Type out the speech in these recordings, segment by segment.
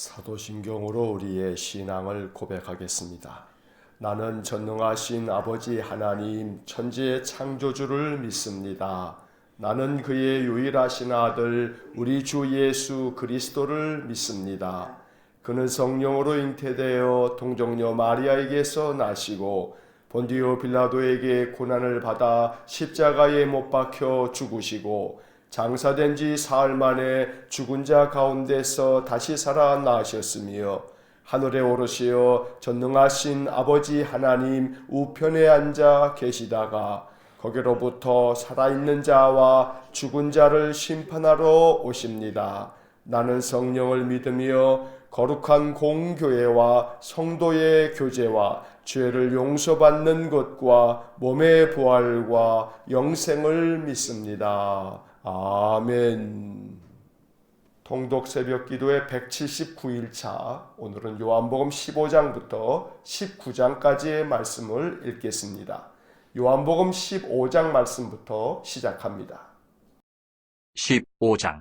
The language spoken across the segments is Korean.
사도신경으로 우리의 신앙을 고백하겠습니다. 나는 전능하신 아버지 하나님 천지의 창조주를 믿습니다. 나는 그의 유일하신 아들 우리 주 예수 그리스도를 믿습니다. 그는 성령으로 잉태되어 동정녀 마리아에게서 나시고 본디오 빌라도에게 고난을 받아 십자가에 못 박혀 죽으시고 장사된 지 사흘 만에 죽은 자 가운데서 다시 살아나셨으며 하늘에 오르시어 전능하신 아버지 하나님 우편에 앉아 계시다가 거기로부터 살아있는 자와 죽은 자를 심판하러 오십니다. 나는 성령을 믿으며 거룩한 공교회와 성도의 교제와 죄를 용서받는 것과 몸의 부활과 영생을 믿습니다. 아멘. 통독 새벽 기도의 179일차, 오늘은 요한복음 15장부터 19장까지의 말씀을 읽겠습니다. 요한복음 15장 말씀부터 시작합니다. 15장.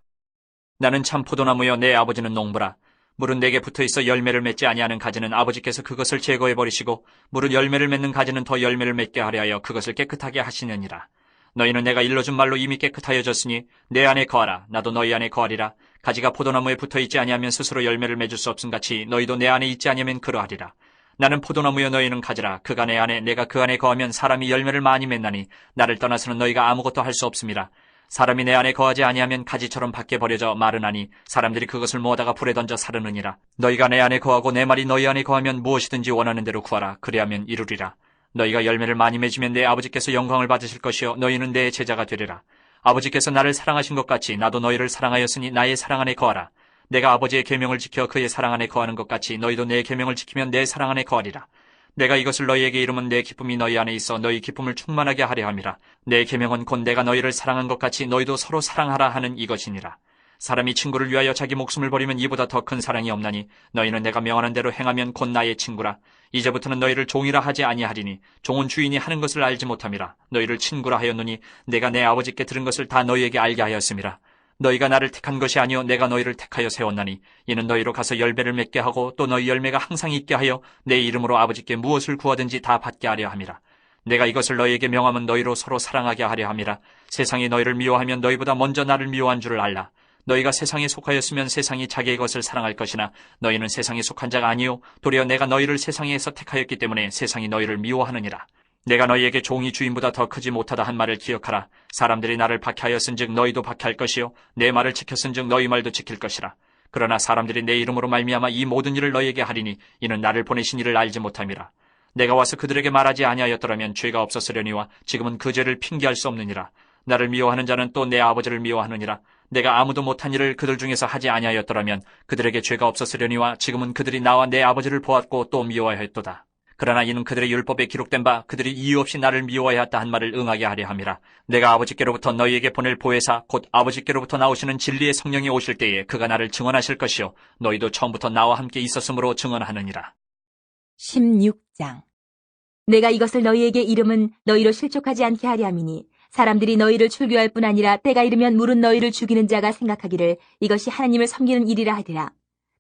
나는 참 포도나무여 내 아버지는 농부라. 물은 내게 붙어있어 열매를 맺지 아니하는 가지는 아버지께서 그것을 제거해 버리시고 물은 열매를 맺는 가지는 더 열매를 맺게 하려 하여 그것을 깨끗하게 하시느니라. 너희는 내가 일러준 말로 이미 깨끗하여졌으니 내 안에 거하라. 나도 너희 안에 거하리라. 가지가 포도나무에 붙어있지 아니하면 스스로 열매를 맺을 수 없음같이 너희도 내 안에 있지 아니하면 그러하리라. 나는 포도나무여 너희는 가지라. 그가 내 안에 내가 그 안에 거하면 사람이 열매를 많이 맺나니 나를 떠나서는 너희가 아무것도 할 수 없음이라. 사람이 내 안에 거하지 아니하면 가지처럼 밖에 버려져 마르나니 사람들이 그것을 모아다가 불에 던져 사르느니라. 너희가 내 안에 거하고 내 말이 너희 안에 거하면 무엇이든지 원하는 대로 구하라. 그리하면 이루리라. 너희가 열매를 많이 맺으면 내 아버지께서 영광을 받으실 것이요 너희는 내 제자가 되리라. 아버지께서 나를 사랑하신 것 같이 나도 너희를 사랑하였으니 나의 사랑 안에 거하라. 내가 아버지의 계명을 지켜 그의 사랑 안에 거하는 것 같이 너희도 내 계명을 지키면 내 사랑 안에 거하리라. 내가 이것을 너희에게 이름은 내 기쁨이 너희 안에 있어 너희 기쁨을 충만하게 하려 함이라. 내 계명은 곧 내가 너희를 사랑한 것 같이 너희도 서로 사랑하라 하는 이것이니라. 사람이 친구를 위하여 자기 목숨을 버리면 이보다 더 큰 사랑이 없나니 너희는 내가 명하는 대로 행하면 곧 나의 친구라. 이제부터는 너희를 종이라 하지 아니하리니 종은 주인이 하는 것을 알지 못함이라. 너희를 친구라 하였노니 내가 내 아버지께 들은 것을 다 너희에게 알게 하였음이라. 너희가 나를 택한 것이 아니요 내가 너희를 택하여 세웠나니 이는 너희로 가서 열매를 맺게 하고 또 너희 열매가 항상 있게 하여 내 이름으로 아버지께 무엇을 구하든지 다 받게 하려 함이라. 내가 이것을 너희에게 명하면 너희로 서로 사랑하게 하려 함이라. 세상이 너희를 미워하면 너희보다 먼저 나를 미워한 줄을 알라. 너희가 세상에 속하였으면 세상이 자기의 것을 사랑할 것이나 너희는 세상에 속한 자가 아니요 도리어 내가 너희를 세상에서 택하였기 때문에 세상이 너희를 미워하느니라. 내가 너희에게 종이 주인보다 더 크지 못하다 한 말을 기억하라. 사람들이 나를 박해하였은즉 너희도 박해할 것이요 내 말을 지켰은즉 너희 말도 지킬 것이라. 그러나 사람들이 내 이름으로 말미암아 이 모든 일을 너희에게 하리니 이는 나를 보내신 이를 알지 못함이라. 내가 와서 그들에게 말하지 아니하였더라면 죄가 없었으려니와 지금은 그 죄를 핑계할 수 없느니라. 나를 미워하는 자는 또 내 아버지를 미워하느니라. 내가 아무도 못한 일을 그들 중에서 하지 아니하였더라면 그들에게 죄가 없었으려니와 지금은 그들이 나와 내 아버지를 보았고 또 미워하였도다. 그러나 이는 그들의 율법에 기록된 바 그들이 이유 없이 나를 미워하였다 한 말을 응하게 하려 함이라. 내가 아버지께로부터 너희에게 보낼 보혜사 곧 아버지께로부터 나오시는 진리의 성령이 오실 때에 그가 나를 증언하실 것이요 너희도 처음부터 나와 함께 있었으므로 증언하느니라. 16장. 내가 이것을 너희에게 이름은 너희로 실족하지 않게 하려 함이니 사람들이 너희를 출교할 뿐 아니라 때가 이르면 물은 너희를 죽이는 자가 생각하기를 이것이 하나님을 섬기는 일이라 하리라.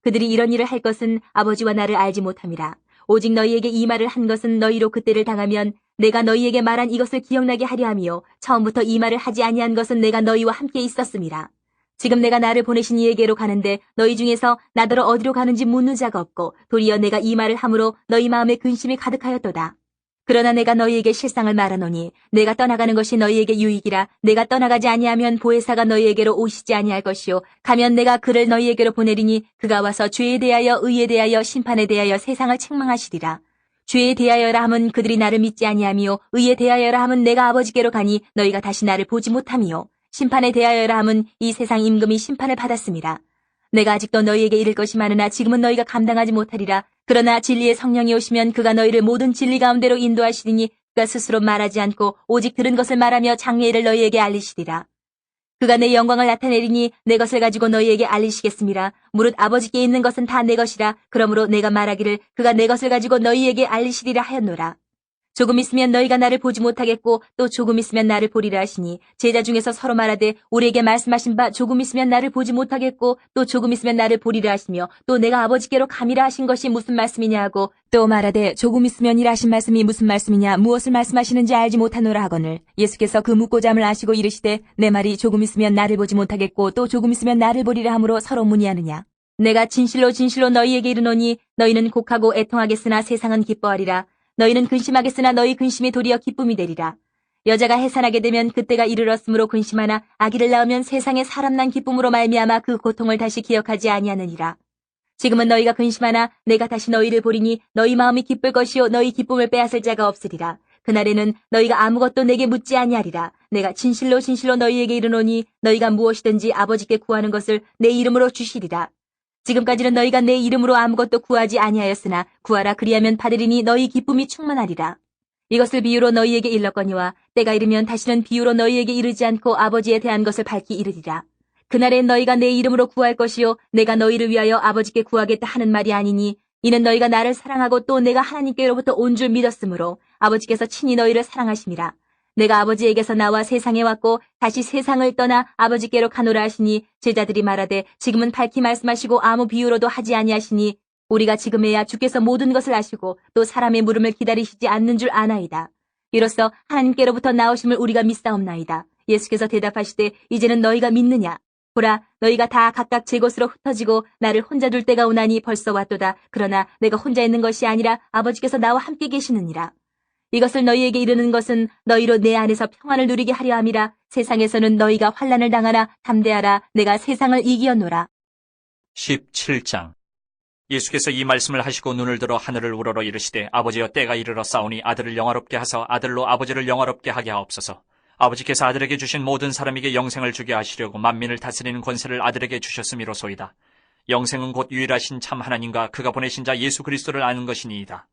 그들이 이런 일을 할 것은 아버지와 나를 알지 못함이라. 오직 너희에게 이 말을 한 것은 너희로 그때를 당하면 내가 너희에게 말한 이것을 기억나게 하려 함이요 처음부터 이 말을 하지 아니한 것은 내가 너희와 함께 있었음이라. 지금 내가 나를 보내신 이에게로 가는데 너희 중에서 나더러 어디로 가는지 묻는 자가 없고 도리어 내가 이 말을 함으로 너희 마음에 근심이 가득하였도다. 그러나 내가 너희에게 실상을 말하노니 내가 떠나가는 것이 너희에게 유익이라. 내가 떠나가지 아니하면 보혜사가 너희에게로 오시지 아니할 것이요 가면 내가 그를 너희에게로 보내리니 그가 와서 죄에 대하여 의에 대하여 심판에 대하여 세상을 책망하시리라. 죄에 대하여라 함은 그들이 나를 믿지 아니하며 의에 대하여라 함은 내가 아버지께로 가니 너희가 다시 나를 보지 못하며 심판에 대하여라 함은 이 세상 임금이 심판을 받았습니다. 내가 아직도 너희에게 이를 것이 많으나 지금은 너희가 감당하지 못하리라. 그러나 진리의 성령이 오시면 그가 너희를 모든 진리 가운데로 인도하시리니 그가 스스로 말하지 않고 오직 들은 것을 말하며 장래일을 너희에게 알리시리라. 그가 내 영광을 나타내리니 내 것을 가지고 너희에게 알리시겠습니다. 무릇 아버지께 있는 것은 다 내 것이라. 그러므로 내가 말하기를 그가 내 것을 가지고 너희에게 알리시리라 하였노라. 조금 있으면 너희가 나를 보지 못하겠고 또 조금 있으면 나를 보리라 하시니 제자 중에서 서로 말하되 우리에게 말씀하신 바 조금 있으면 나를 보지 못하겠고 또 조금 있으면 나를 보리라 하시며 또 내가 아버지께로 감이라 하신 것이 무슨 말씀이냐 하고 또 말하되 조금 있으면이라 하신 말씀이 무슨 말씀이냐 무엇을 말씀하시는지 알지 못하노라 하거늘 예수께서 그 묻고자 함을 아시고 이르시되 내 말이 조금 있으면 나를 보지 못하겠고 또 조금 있으면 나를 보리라 하므로 서로 문의하느냐 내가 진실로 진실로 너희에게 이르노니 너희는 곡하고 애통하겠으나 세상은 기뻐하리라 너희는 근심하겠으나 너희 근심이 도리어 기쁨이 되리라. 여자가 해산하게 되면 그때가 이르렀으므로 근심하나 아기를 낳으면 세상에 사람 난 기쁨으로 말미암아 그 고통을 다시 기억하지 아니하느니라. 지금은 너희가 근심하나 내가 다시 너희를 보리니 너희 마음이 기쁠 것이요 너희 기쁨을 빼앗을 자가 없으리라. 그날에는 너희가 아무것도 내게 묻지 아니하리라. 내가 진실로 진실로 너희에게 이르노니 너희가 무엇이든지 아버지께 구하는 것을 내 이름으로 주시리라. 지금까지는 너희가 내 이름으로 아무것도 구하지 아니하였으나 구하라 그리하면 받으리니 너희 기쁨이 충만하리라. 이것을 비유로 너희에게 일렀거니와 때가 이르면 다시는 비유로 너희에게 이르지 않고 아버지에 대한 것을 밝히 이르리라. 그날엔 너희가 내 이름으로 구할 것이요 내가 너희를 위하여 아버지께 구하겠다 하는 말이 아니니 이는 너희가 나를 사랑하고 또 내가 하나님께로부터 온 줄 믿었으므로 아버지께서 친히 너희를 사랑하심이라. 내가 아버지에게서 나와 세상에 왔고 다시 세상을 떠나 아버지께로 가노라 하시니 제자들이 말하되 지금은 밝히 말씀하시고 아무 비유로도 하지 아니하시니 우리가 지금에야 주께서 모든 것을 아시고 또 사람의 물음을 기다리시지 않는 줄 아나이다. 이로써 하나님께로부터 나오심을 우리가 믿사옵나이다. 예수께서 대답하시되 이제는 너희가 믿느냐? 보라 너희가 다 각각 제 곳으로 흩어지고 나를 혼자 둘 때가 오나니 벌써 왔도다. 그러나 내가 혼자 있는 것이 아니라 아버지께서 나와 함께 계시느니라. 이것을 너희에게 이르는 것은 너희로 내 안에서 평안을 누리게 하려 함이라. 세상에서는 너희가 환난을 당하나 담대하라. 내가 세상을 이기었노라. 17장 예수께서 이 말씀을 하시고 눈을 들어 하늘을 우러러 이르시되 아버지여 때가 이르러 싸우니 아들을 영화롭게 하사 아들로 아버지를 영화롭게 하게 하옵소서. 아버지께서 아들에게 주신 모든 사람에게 영생을 주게 하시려고 만민을 다스리는 권세를 아들에게 주셨음이로소이다. 영생은 곧 유일하신 참 하나님과 그가 보내신 자 예수 그리스도를 아는 것이니이다.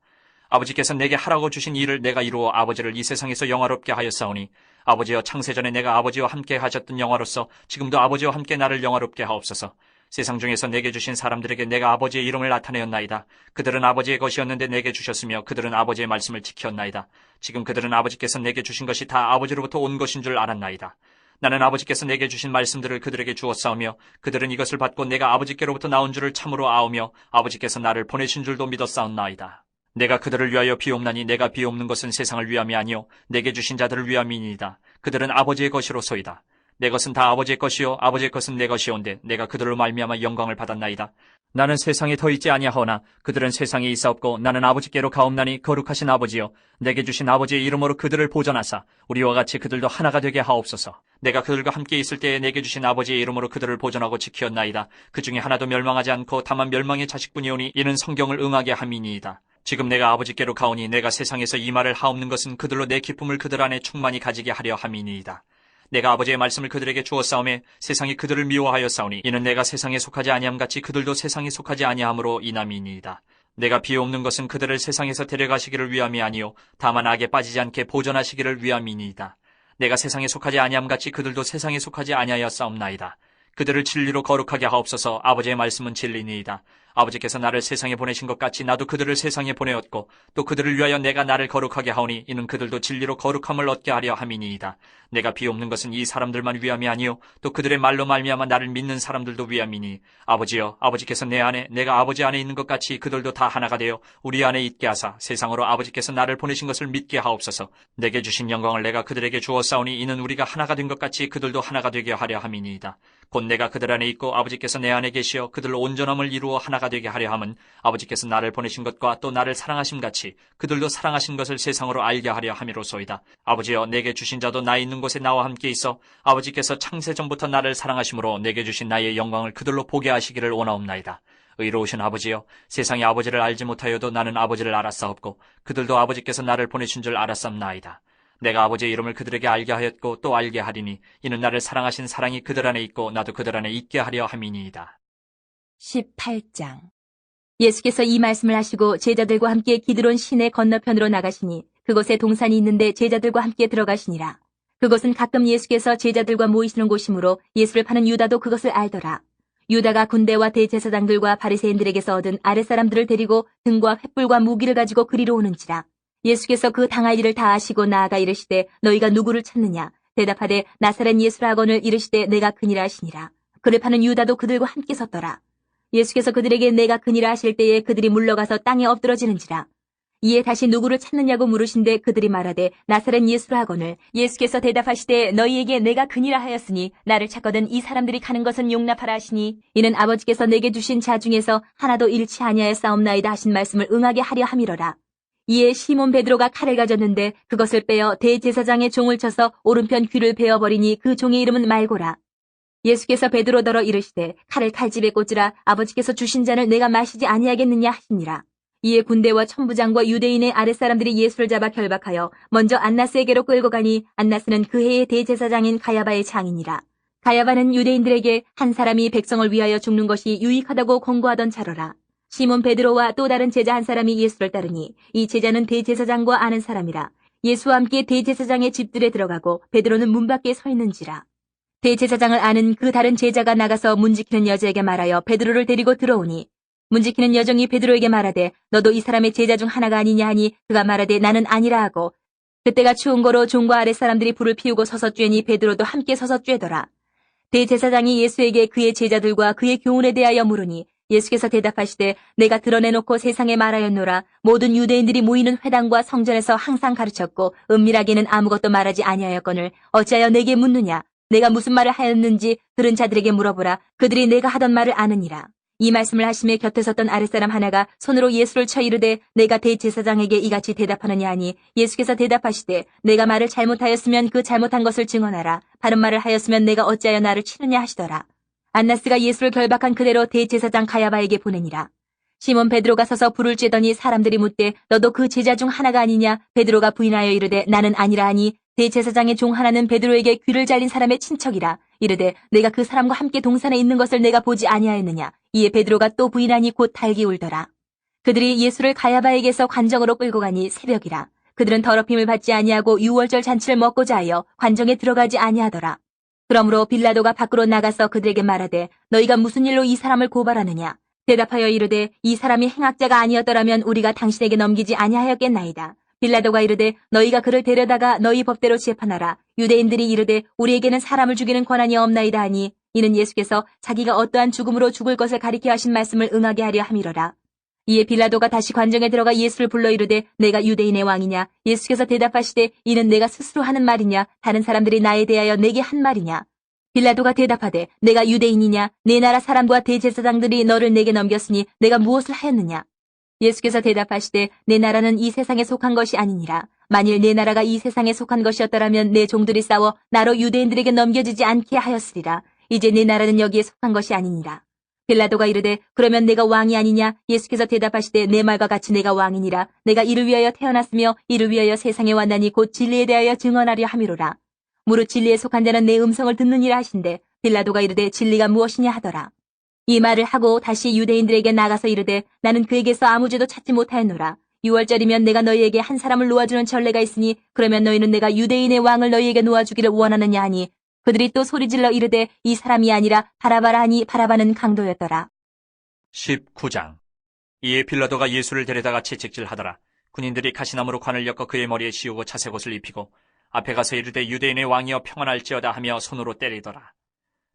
아버지께서 내게 하라고 주신 일을 내가 이루어 아버지를 이 세상에서 영화롭게 하였사오니 아버지여 창세전에 내가 아버지와 함께 하셨던 영화로서 지금도 아버지와 함께 나를 영화롭게 하옵소서. 세상 중에서 내게 주신 사람들에게 내가 아버지의 이름을 나타내었나이다. 그들은 아버지의 것이었는데 내게 주셨으며 그들은 아버지의 말씀을 지켰나이다. 지금 그들은 아버지께서 내게 주신 것이 다 아버지로부터 온 것인 줄 알았나이다. 나는 아버지께서 내게 주신 말씀들을 그들에게 주었사오며 그들은 이것을 받고 내가 아버지께로부터 나온 줄을 참으로 아오며 아버지께서 나를 보내신 줄도 믿었사옵나이다. 내가 그들을 위하여 비옵나니 내가 비옵는 것은 세상을 위함이 아니요 내게 주신 자들을 위함이니이다. 그들은 아버지의 것이로소이다. 내 것은 다 아버지의 것이요 아버지의 것은 내 것이온데 내가 그들로 말미암아 영광을 받았나이다. 나는 세상에 더 있지 아니하오나 그들은 세상에 있사옵고 나는 아버지께로 가옵나니 거룩하신 아버지여 내게 주신 아버지의 이름으로 그들을 보존하사 우리와 같이 그들도 하나가 되게 하옵소서. 내가 그들과 함께 있을 때에 내게 주신 아버지의 이름으로 그들을 보존하고 지키었나이다. 그 중에 하나도 멸망하지 않고 다만 멸망의 자식뿐이오니 이는 성경을 응하게 함이니이다. 지금 내가 아버지께로 가오니 내가 세상에서 이 말을 하옵는 것은 그들로 내 기쁨을 그들 안에 충만히 가지게 하려 함이니이다. 내가 아버지의 말씀을 그들에게 주었사오매 세상이 그들을 미워하였사오니 이는 내가 세상에 속하지 아니함같이 그들도 세상에 속하지 아니함으로 인함이니이다. 내가 비옵는 것은 그들을 세상에서 데려가시기를 위함이 아니요 다만 악에 빠지지 않게 보존하시기를 위함이니이다. 내가 세상에 속하지 아니함같이 그들도 세상에 속하지 아니하였사옵나이다. 그들을 진리로 거룩하게 하옵소서. 아버지의 말씀은 진리니이다. 아버지께서 나를 세상에 보내신 것 같이 나도 그들을 세상에 보내었고 또 그들을 위하여 내가 나를 거룩하게 하오니 이는 그들도 진리로 거룩함을 얻게 하려 함이니이다. 내가 비옵는 것은 이 사람들만 위함이 아니요 또 그들의 말로 말미암아 나를 믿는 사람들도 위함이니 아버지여 아버지께서 내 안에 내가 아버지 안에 있는 것 같이 그들도 다 하나가 되어 우리 안에 있게 하사 세상으로 아버지께서 나를 보내신 것을 믿게 하옵소서. 내게 주신 영광을 내가 그들에게 주었사오니 이는 우리가 하나가 된 것 같이 그들도 하나가 되게 하려 함이니이다. 곧 내가 그들 안에 있고 아버지께서 내 안에 계시어 그들로 온전함을 이루어 하나가 되게 하려 함은 아버지께서 나를 보내신 것과 또 나를 사랑하심 같이 그들도 사랑하신 것을 세상으로 알게 하려 함이로소이다. 아버지여 내게 주신 자도 나 있는 곳에 나와 함께 있어 아버지께서 창세전부터 나를 사랑하심으로 내게 주신 나의 영광을 그들로 보게 하시기를 원하옵나이다. 의로우신 아버지여 세상이 아버지를 알지 못하여도 나는 아버지를 알았사옵고 그들도 아버지께서 나를 보내신 줄 알았사옵나이다. 내가 아버지의 이름을 그들에게 알게 하였고 또 알게 하리니 이는 나를 사랑하신 사랑이 그들 안에 있고 나도 그들 안에 있게 하려 함이니이다. 18장 예수께서 이 말씀을 하시고 제자들과 함께 기드론 시내 건너편으로 나가시니 그곳에 동산이 있는데 제자들과 함께 들어가시니라. 그곳은 가끔 예수께서 제자들과 모이시는 곳이므로 예수를 파는 유다도 그것을 알더라. 유다가 군대와 대제사장들과 바리새인들에게서 얻은 아랫사람들을 데리고 등과 횃불과 무기를 가지고 그리로 오는지라. 예수께서 그 당할 일을 다 아시고 나아가 이르시되 너희가 누구를 찾느냐? 대답하되 나사렛 예수라 하거늘 이르시되 내가 그니라 하시니라. 그를 파는 유다도 그들과 함께 섰더라. 예수께서 그들에게 내가 그니라 하실 때에 그들이 물러가서 땅에 엎드러지는지라. 이에 다시 누구를 찾느냐고 물으신데 그들이 말하되 나사렛 예수라 하거늘 예수께서 대답하시되 너희에게 내가 그니라 하였으니 나를 찾거든 이 사람들이 가는 것은 용납하라 하시니 이는 아버지께서 내게 주신 자 중에서 하나도 잃지 아니하였사옵나이다 하신 말씀을 응하게 하려 함이로라. 이에 시몬 베드로가 칼을 가졌는데 그것을 빼어 대제사장의 종을 쳐서 오른편 귀를 베어버리니 그 종의 이름은 말고라. 예수께서 베드로더러 이르시되 칼을 칼집에 꽂으라. 아버지께서 주신 잔을 내가 마시지 아니하겠느냐 하시니라. 이에 군대와 천부장과 유대인의 아랫사람들이 예수를 잡아 결박하여 먼저 안나스에게로 끌고 가니 안나스는 그 해의 대제사장인 가야바의 장이니라. 가야바는 유대인들에게 한 사람이 백성을 위하여 죽는 것이 유익하다고 권고하던 자로라. 시몬 베드로와 또 다른 제자 한 사람이 예수를 따르니 이 제자는 대제사장과 아는 사람이라. 예수와 함께 대제사장의 집들에 들어가고 베드로는 문 밖에 서 있는지라. 대제사장을 아는 그 다른 제자가 나가서 문 지키는 여자에게 말하여 베드로를 데리고 들어오니 문 지키는 여종이 베드로에게 말하되 너도 이 사람의 제자 중 하나가 아니냐 하니 그가 말하되 나는 아니라 하고 그때가 추운 거로 종과 아랫사람들이 불을 피우고 서서 쬐니 베드로도 함께 서서 쬐더라. 대제사장이 예수에게 그의 제자들과 그의 교훈에 대하여 물으니 예수께서 대답하시되 내가 드러내놓고 세상에 말하였노라. 모든 유대인들이 모이는 회당과 성전에서 항상 가르쳤고 은밀하게는 아무것도 말하지 아니하였거늘 어찌하여 내게 묻느냐. 내가 무슨 말을 하였는지 들은 자들에게 물어보라. 그들이 내가 하던 말을 아느니라. 이 말씀을 하심에 곁에 섰던 아랫사람 하나가 손으로 예수를 쳐 이르되 내가 대제사장에게 이같이 대답하느냐 하니 예수께서 대답하시되 내가 말을 잘못하였으면 그 잘못한 것을 증언하라. 바른 말을 하였으면 내가 어찌하여 나를 치느냐 하시더라. 안나스가 예수를 결박한 그대로 대제사장 가야바에게 보내니라. 시몬 베드로가 서서 불을 쬐더니 사람들이 묻되 너도 그 제자 중 하나가 아니냐? 베드로가 부인하여 이르되 나는 아니라 하니 대제사장의 종 하나는 베드로에게 귀를 잘린 사람의 친척이라. 이르되 내가 그 사람과 함께 동산에 있는 것을 내가 보지 아니하였느냐. 이에 베드로가 또 부인하니 곧 달기 울더라. 그들이 예수를 가야바에게서 관정으로 끌고 가니 새벽이라. 그들은 더럽힘을 받지 아니하고 유월절 잔치를 먹고자 하여 관정에 들어가지 아니하더라. 그러므로 빌라도가 밖으로 나가서 그들에게 말하되 너희가 무슨 일로 이 사람을 고발하느냐. 대답하여 이르되 이 사람이 행악자가 아니었더라면 우리가 당신에게 넘기지 아니하였겠나이다. 빌라도가 이르되 너희가 그를 데려다가 너희 법대로 재판하라. 유대인들이 이르되 우리에게는 사람을 죽이는 권한이 없나이다 하니 이는 예수께서 자기가 어떠한 죽음으로 죽을 것을 가리켜 하신 말씀을 응하게 하려 함이로라. 이에 빌라도가 다시 관정에 들어가 예수를 불러 이르되 내가 유대인의 왕이냐. 예수께서 대답하시되 이는 내가 스스로 하는 말이냐 다른 사람들이 나에 대하여 내게 한 말이냐. 빌라도가 대답하되 내가 유대인이냐. 내 나라 사람과 대제사장들이 너를 내게 넘겼으니 내가 무엇을 하였느냐. 예수께서 대답하시되 내 나라는 이 세상에 속한 것이 아니니라. 만일 내 나라가 이 세상에 속한 것이었더라면 내 종들이 싸워 나로 유대인들에게 넘겨지지 않게 하였으리라. 이제 내 나라는 여기에 속한 것이 아니니라. 빌라도가 이르되 그러면 내가 왕이 아니냐. 예수께서 대답하시되 내 말과 같이 내가 왕이니라. 내가 이를 위하여 태어났으며 이를 위하여 세상에 왔나니 곧 진리에 대하여 증언하려 함이로라. 무릇 진리에 속한 자는 내 음성을 듣느니라 하신대 빌라도가 이르되 진리가 무엇이냐 하더라. 이 말을 하고 다시 유대인들에게 나가서 이르되 나는 그에게서 아무 죄도 찾지 못하였노라. 6월절이면 내가 너희에게 한 사람을 놓아주는 전례가 있으니 그러면 너희는 내가 유대인의 왕을 너희에게 놓아주기를 원하느냐 하니 그들이 또 소리질러 이르되 이 사람이 아니라 바라바라 하니 바라바는 강도였더라. 19장. 이에 빌라도가 예수를 데려다가 채찍질하더라. 군인들이 가시나무로 관을 엮어 그의 머리에 씌우고 자색옷을 입히고 앞에 가서 이르되 유대인의 왕이여 평안할지어다 하며 손으로 때리더라.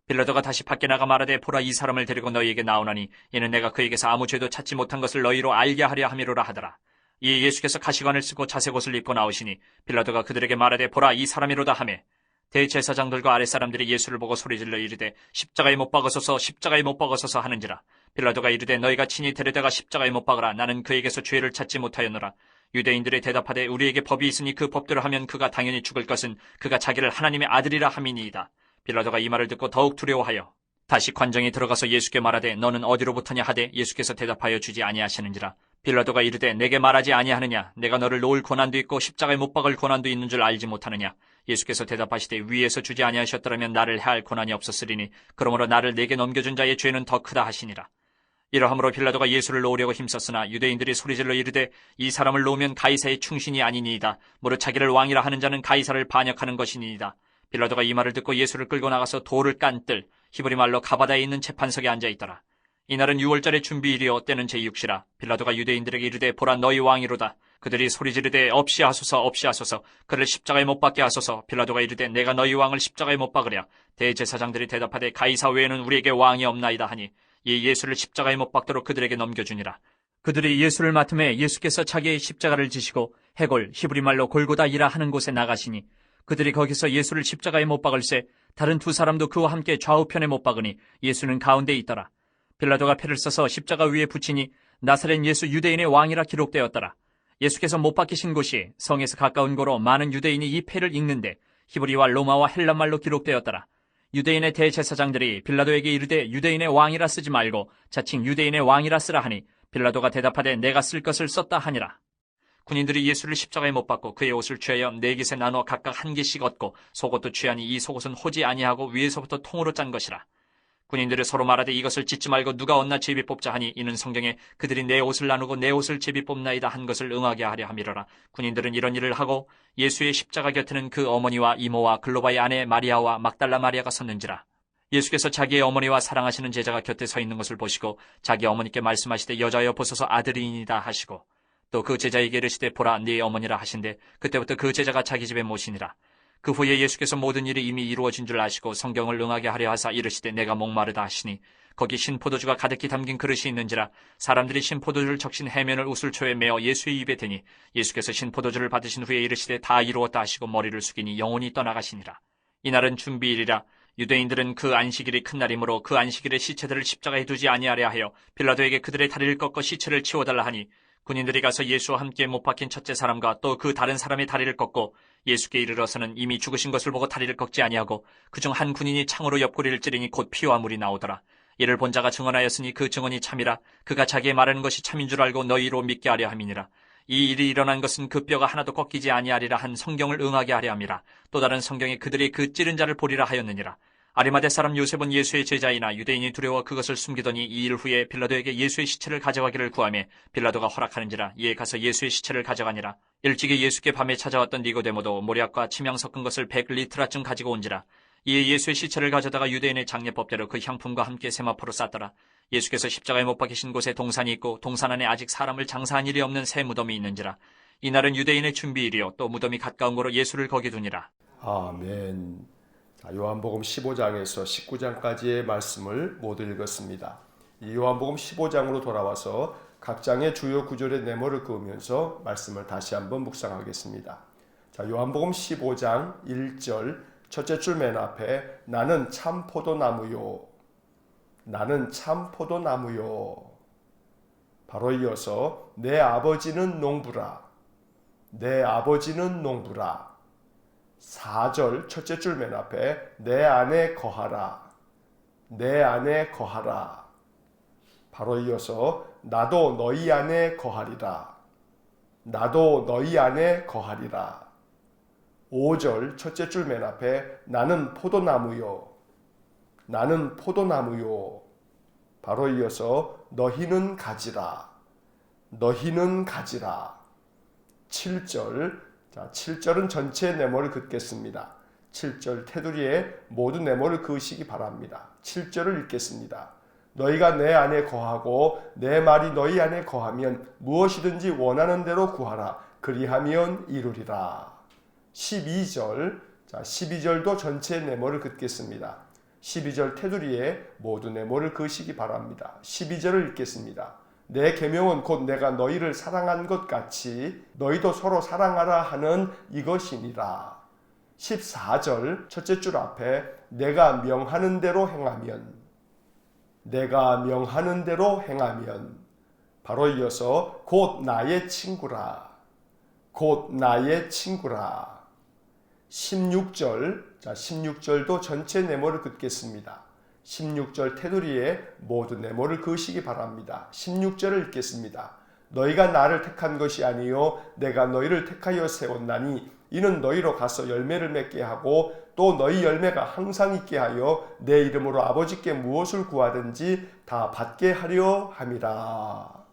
빌라도가 다시 밖에 나가 말하되 보라 이 사람을 데리고 너희에게 나오나니 이는 내가 그에게서 아무 죄도 찾지 못한 것을 너희로 알게 하려 함이로라 하더라. 이에 예수께서 가시관을 쓰고 자색옷을 입고 나오시니 빌라도가 그들에게 말하되 보라 이 사람이로다 하매 대제사장들과 아랫사람들이 예수를 보고 소리질러 이르되 십자가에 못 박으소서 십자가에 못 박으소서 하는지라. 빌라도가 이르되 너희가 친히 데려다가 십자가에 못 박으라. 나는 그에게서 죄를 찾지 못하였노라. 유대인들이 대답하되 우리에게 법이 있으니 그 법대로 하면 그가 당연히 죽을 것은 그가 자기를 하나님의 아들이라 함이니이다. 빌라도가 이 말을 듣고 더욱 두려워하여 다시 관정에 들어가서 예수께 말하되 너는 어디로부터냐 하되 예수께서 대답하여 주지 아니하시는지라. 빌라도가 이르되 내게 말하지 아니하느냐. 내가 너를 놓을 고난도 있고 십자가에 못 박을 고난도 있는 줄 알지 못하느냐. 예수께서 대답하시되 위에서 주지 아니하셨더라면 나를 해할 고난이 없었으리니 그러므로 나를 내게 넘겨준 자의 죄는 더 크다 하시니라. 이러함으로 빌라도가 예수를 놓으려고 힘썼으나 유대인들이 소리질러 이르되 이 사람을 놓으면 가이사의 충신이 아니니이다. 무릇 자기를 왕이라 하는 자는 가이사를 반역하는 것이니이다. 빌라도가 이 말을 듣고 예수를 끌고 나가서 돌을 깐 뜰 히브리 말로 가바다에 있는 재판석에 앉아 있더라. 이날은 유월절의 준비일이요 때는 제6시라. 빌라도가 유대인들에게 이르되 보라 너희 왕이로다. 그들이 소리 지르되 없이 하소서 없이 하소서 그를 십자가에 못 박게 하소서. 빌라도가 이르되 내가 너희 왕을 십자가에 못 박으랴. 대제사장들이 대답하되 가이사 외에는 우리에게 왕이 없나이다 하니 이 예수를 십자가에 못 박도록 그들에게 넘겨주니라. 그들이 예수를 맡음에 예수께서 자기의 십자가를 지시고 해골 히브리 말로 골고다이라 하는 곳에 나가시니 그들이 거기서 예수를 십자가에 못 박을새 다른 두 사람도 그와 함께 좌우편에 못 박으니 예수는 가운데 있더라. 빌라도가 패를 써서 십자가 위에 붙이니 나사렛 예수 유대인의 왕이라 기록되었더라. 예수께서 못 박히신 곳이 성에서 가까운 고로 많은 유대인이 이 패를 읽는데 히브리와 로마와 헬란말로 기록되었더라. 유대인의 대제사장들이 빌라도에게 이르되 유대인의 왕이라 쓰지 말고 자칭 유대인의 왕이라 쓰라 하니 빌라도가 대답하되 내가 쓸 것을 썼다 하니라. 군인들이 예수를 십자가에 못 박고 그의 옷을 취하여 네 깃에 나누어 각각 한 개씩 얻고 속옷도 취하니 이 속옷은 호지 아니하고 위에서부터 통으로 짠 것이라. 군인들이 서로 말하되 이것을 찢지 말고 누가 얻나 제비 뽑자 하니 이는 성경에 그들이 내 옷을 나누고 내 옷을 제비 뽑나이다 한 것을 응하게 하려 함이로라. 군인들은 이런 일을 하고 예수의 십자가 곁에는 그 어머니와 이모와 글로바의 아내 마리아와 막달라 마리아가 섰는지라. 예수께서 자기의 어머니와 사랑하시는 제자가 곁에 서 있는 것을 보시고 자기 어머니께 말씀하시되 여자여 보소서 아들이니이다 하시고 또 그 제자에게 이르시되 보라 네 어머니라 하신대 그때부터 그 제자가 자기 집에 모시니라. 그 후에 예수께서 모든 일이 이미 이루어진 줄 아시고 성경을 응하게 하려 하사 이르시되 내가 목마르다 하시니 거기 신포도주가 가득히 담긴 그릇이 있는지라. 사람들이 신포도주를 적신 해면을 우슬초에 메어 예수의 입에 대니 예수께서 신포도주를 받으신 후에 이르시되 다 이루었다 하시고 머리를 숙이니 영혼이 떠나가시니라. 이날은 준비일이라. 유대인들은 그 안식일이 큰 날이므로 그 안식일에 시체들을 십자가에 두지 아니하려 하여 빌라도에게 그들의 다리를 꺾어 시체를 치워달라 하니 군인들이 가서 예수와 함께 못 박힌 첫째 사람과 또 그 다른 사람의 다리를 꺾고 예수께 이르러서는 이미 죽으신 것을 보고 다리를 꺾지 아니하고 그중 한 군인이 창으로 옆구리를 찌르니 곧 피와 물이 나오더라. 이를 본 자가 증언하였으니 그 증언이 참이라. 그가 자기의 말하는 것이 참인 줄 알고 너희로 믿게 하려 함이니라. 이 일이 일어난 것은 그 뼈가 하나도 꺾이지 아니하리라 한 성경을 응하게 하려 함이라. 또 다른 성경에 그들이 그 찌른 자를 보리라 하였느니라. 아리마대 사람 요셉은 예수의 제자이나 유대인이 두려워 그것을 숨기더니 이 일 후에 빌라도에게 예수의 시체를 가져가기를 구하매 빌라도가 허락하는지라. 이에 가서 예수의 시체를 가져가니라. 일찍이 예수께 밤에 찾아왔던 니고데모도 모략과 침향 섞은 것을 100리트라쯤 가지고 온지라. 이에 예수의 시체를 가져다가 유대인의 장례법대로 그 향품과 함께 세마포로 쌌더라. 예수께서 십자가에 못 박히신 곳에 동산이 있고 동산 안에 아직 사람을 장사한 일이 없는 새 무덤이 있는지라. 이날은 유대인의 준비일이요 또 무덤이 가까운 거로 예수를 거기 두니라. 아멘. 요한복음 15장에서 19장까지의 말씀을 모두 읽었습니다. 이 요한복음 15장으로 돌아와서 각 장의 주요 구절의 네모를 그으면서 말씀을 다시 한번 묵상하겠습니다. 요한복음 15장 1절 첫째 줄 맨 앞에 나는 참 포도나무요. 나는 참 포도나무요. 바로 이어서 내 아버지는 농부라. 내 아버지는 농부라. 4절 첫째 줄 맨 앞에 내 안에 거하라. 내 안에 거하라. 바로 이어서 나도 너희 안에 거하리라. 나도 너희 안에 거하리라. 5절 첫째 줄 맨 앞에 나는 포도나무요. 나는 포도나무요. 바로 이어서 너희는 가지라. 너희는 가지라. 7절 7절은 전체 네모를 긋겠습니다. 7절 테두리에 모두 네모를 그으시기 바랍니다. 7절을 읽겠습니다. 너희가 내 안에 거하고 내 말이 너희 안에 거하면 무엇이든지 원하는 대로 구하라. 그리하면 이루리라. 12절 12절도 전체 네모를 긋겠습니다. 12절 테두리에 모두 네모를 그으시기 바랍니다. 12절을 읽겠습니다. 내 계명은 곧 내가 너희를 사랑한 것 같이 너희도 서로 사랑하라 하는 이것이니라. 14절 첫째 줄 앞에 내가 명하는 대로 행하면 내가 명하는 대로 행하면 바로 이어서 곧 나의 친구라. 곧 나의 친구라. 16절 16절도 전체 네모를 긋겠습니다. 16절 테두리에 모두 네모를 그으시기 바랍니다. 16절을 읽겠습니다. 너희가 나를 택한 것이 아니요 내가 너희를 택하여 세웠나니 이는 너희로 가서 열매를 맺게 하고 또 너희 열매가 항상 있게 하여 내 이름으로 아버지께 무엇을 구하든지 다 받게 하려 함이라.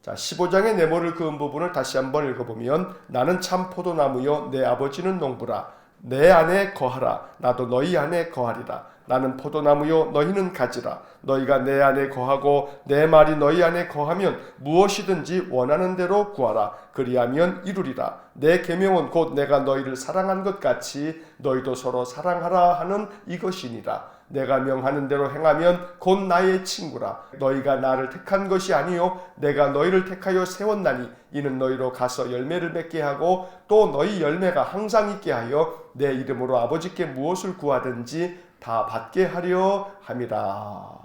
15장의 네모를 그은 부분을 다시 한번 읽어보면 나는 참 포도나무요 내 아버지는 농부라. 내 안에 거하라. 나도 너희 안에 거하리라. 나는 포도나무요 너희는 가지라. 너희가 내 안에 거하고 내 말이 너희 안에 거하면 무엇이든지 원하는 대로 구하라. 그리하면 이루리라. 내 계명은 곧 내가 너희를 사랑한 것 같이 너희도 서로 사랑하라 하는 이것이니라. 내가 명하는 대로 행하면 곧 나의 친구라. 너희가 나를 택한 것이 아니요 내가 너희를 택하여 세웠나니 이는 너희로 가서 열매를 맺게 하고 또 너희 열매가 항상 있게 하여 내 이름으로 아버지께 무엇을 구하든지 다 받게 하려 함이라.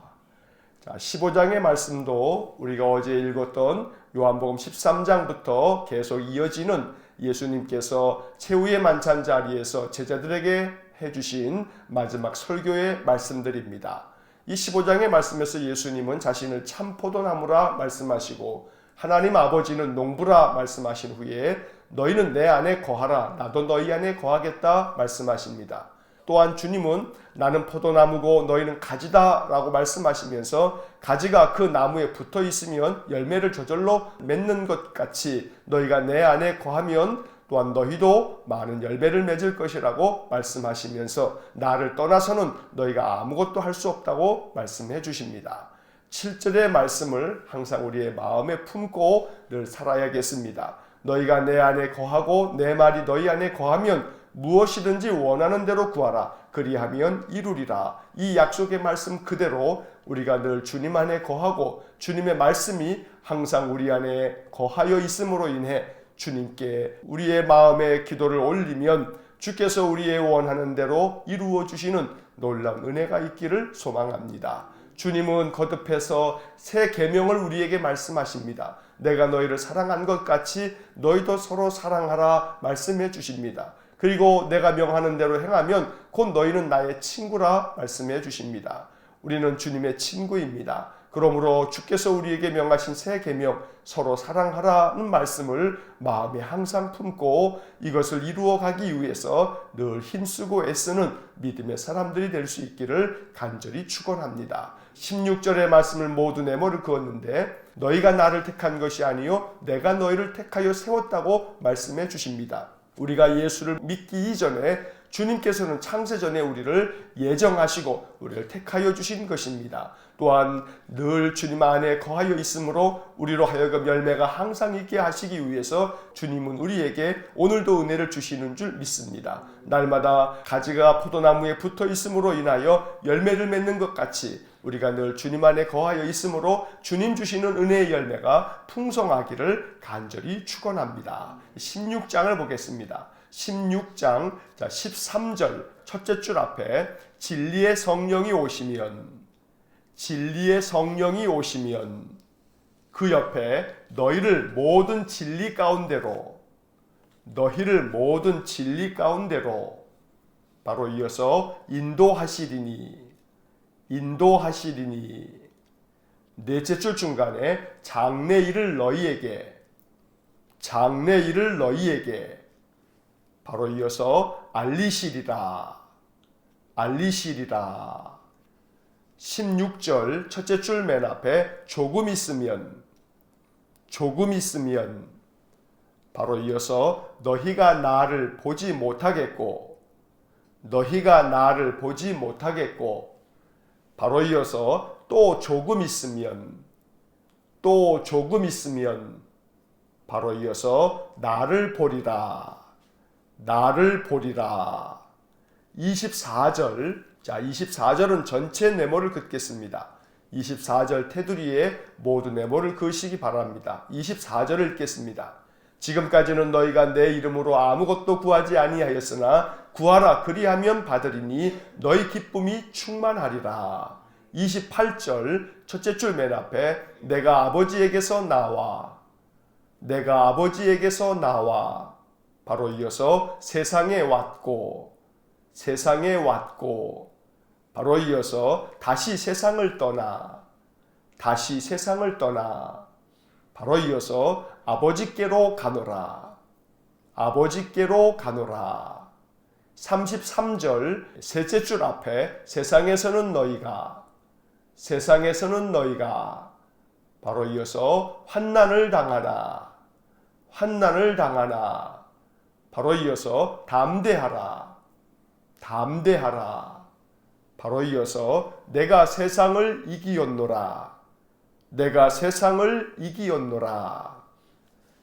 자, 15장의 말씀도 우리가 어제 읽었던 요한복음 13장부터 계속 이어지는 예수님께서 최후의 만찬 자리에서 제자들에게 해주신 마지막 설교의 말씀들입니다. 이 15장의 말씀에서 예수님은 자신을 참 포도나무라 말씀하시고 하나님 아버지는 농부라 말씀하신 후에 너희는 내 안에 거하라. 나도 너희 안에 거하겠다 말씀하십니다. 또한 주님은 나는 포도나무고 너희는 가지다 라고 말씀하시면서 가지가 그 나무에 붙어 있으면 열매를 저절로 맺는 것 같이 너희가 내 안에 거하면 또한 너희도 많은 열매를 맺을 것이라고 말씀하시면서 나를 떠나서는 너희가 아무것도 할 수 없다고 말씀해 주십니다. 7절의 말씀을 항상 우리의 마음에 품고 늘 살아야겠습니다. 너희가 내 안에 거하고 내 말이 너희 안에 거하면 무엇이든지 원하는 대로 구하라. 그리하면 이루리라. 이 약속의 말씀 그대로 우리가 늘 주님 안에 거하고 주님의 말씀이 항상 우리 안에 거하여 있음으로 인해 주님께 우리의 마음의 기도를 올리면 주께서 우리의 원하는 대로 이루어 주시는 놀라운 은혜가 있기를 소망합니다. 주님은 거듭해서 새 계명을 우리에게 말씀하십니다. 내가 너희를 사랑한 것 같이 너희도 서로 사랑하라 말씀해 주십니다. 그리고 내가 명하는 대로 행하면 곧 너희는 나의 친구라 말씀해 주십니다. 우리는 주님의 친구입니다. 그러므로 주께서 우리에게 명하신 새 계명 서로 사랑하라는 말씀을 마음에 항상 품고 이것을 이루어 가기 위해서 늘 힘쓰고 애쓰는 믿음의 사람들이 될 수 있기를 간절히 축원합니다. 16절의 말씀을 모두 내모를 그었는데 너희가 나를 택한 것이 아니요 내가 너희를 택하여 세웠다고 말씀해 주십니다. 우리가 예수를 믿기 이전에 주님께서는 창세전에 우리를 예정하시고 우리를 택하여 주신 것입니다. 또한 늘 주님 안에 거하여 있으므로 우리로 하여금 열매가 항상 있게 하시기 위해서 주님은 우리에게 오늘도 은혜를 주시는 줄 믿습니다. 날마다 가지가 포도나무에 붙어 있음으로 인하여 열매를 맺는 것 같이 우리가 늘 주님 안에 거하여 있으므로 주님 주시는 은혜의 열매가 풍성하기를 간절히 축원합니다. 16장을 보겠습니다. 16장 13절 첫째 줄 앞에 진리의 성령이 오시면 그 옆에 너희를 모든 진리 가운데로 바로 이어서 인도하시리니 넷째 줄 중간에 장래 일을 너희에게 바로 이어서 알리시리라 16절 첫째 줄 맨 앞에 조금 있으면 바로 이어서 너희가 나를 보지 못하겠고 바로 이어서 또 조금 있으면 바로 이어서 나를 보리라 24절은 전체 네모를 긋겠습니다. 24절 테두리에 모두 네모를 그으시기 바랍니다. 24절을 읽겠습니다. 지금까지는 너희가 내 이름으로 아무것도 구하지 아니하였으나 구하라 그리하면 받으리니 너희 기쁨이 충만하리라. 28절 첫째 줄 맨 앞에 내가 아버지에게서 나와 바로 이어서 세상에 왔고 바로 이어서 다시 세상을 떠나 바로 이어서 아버지께로 가노라 33절 셋째 줄 앞에 세상에서는 너희가 바로 이어서 환난을 당하나 바로 이어서 담대하라 담대하라. 바로 이어서 내가 세상을 이기었노라. 내가 세상을 이기었노라.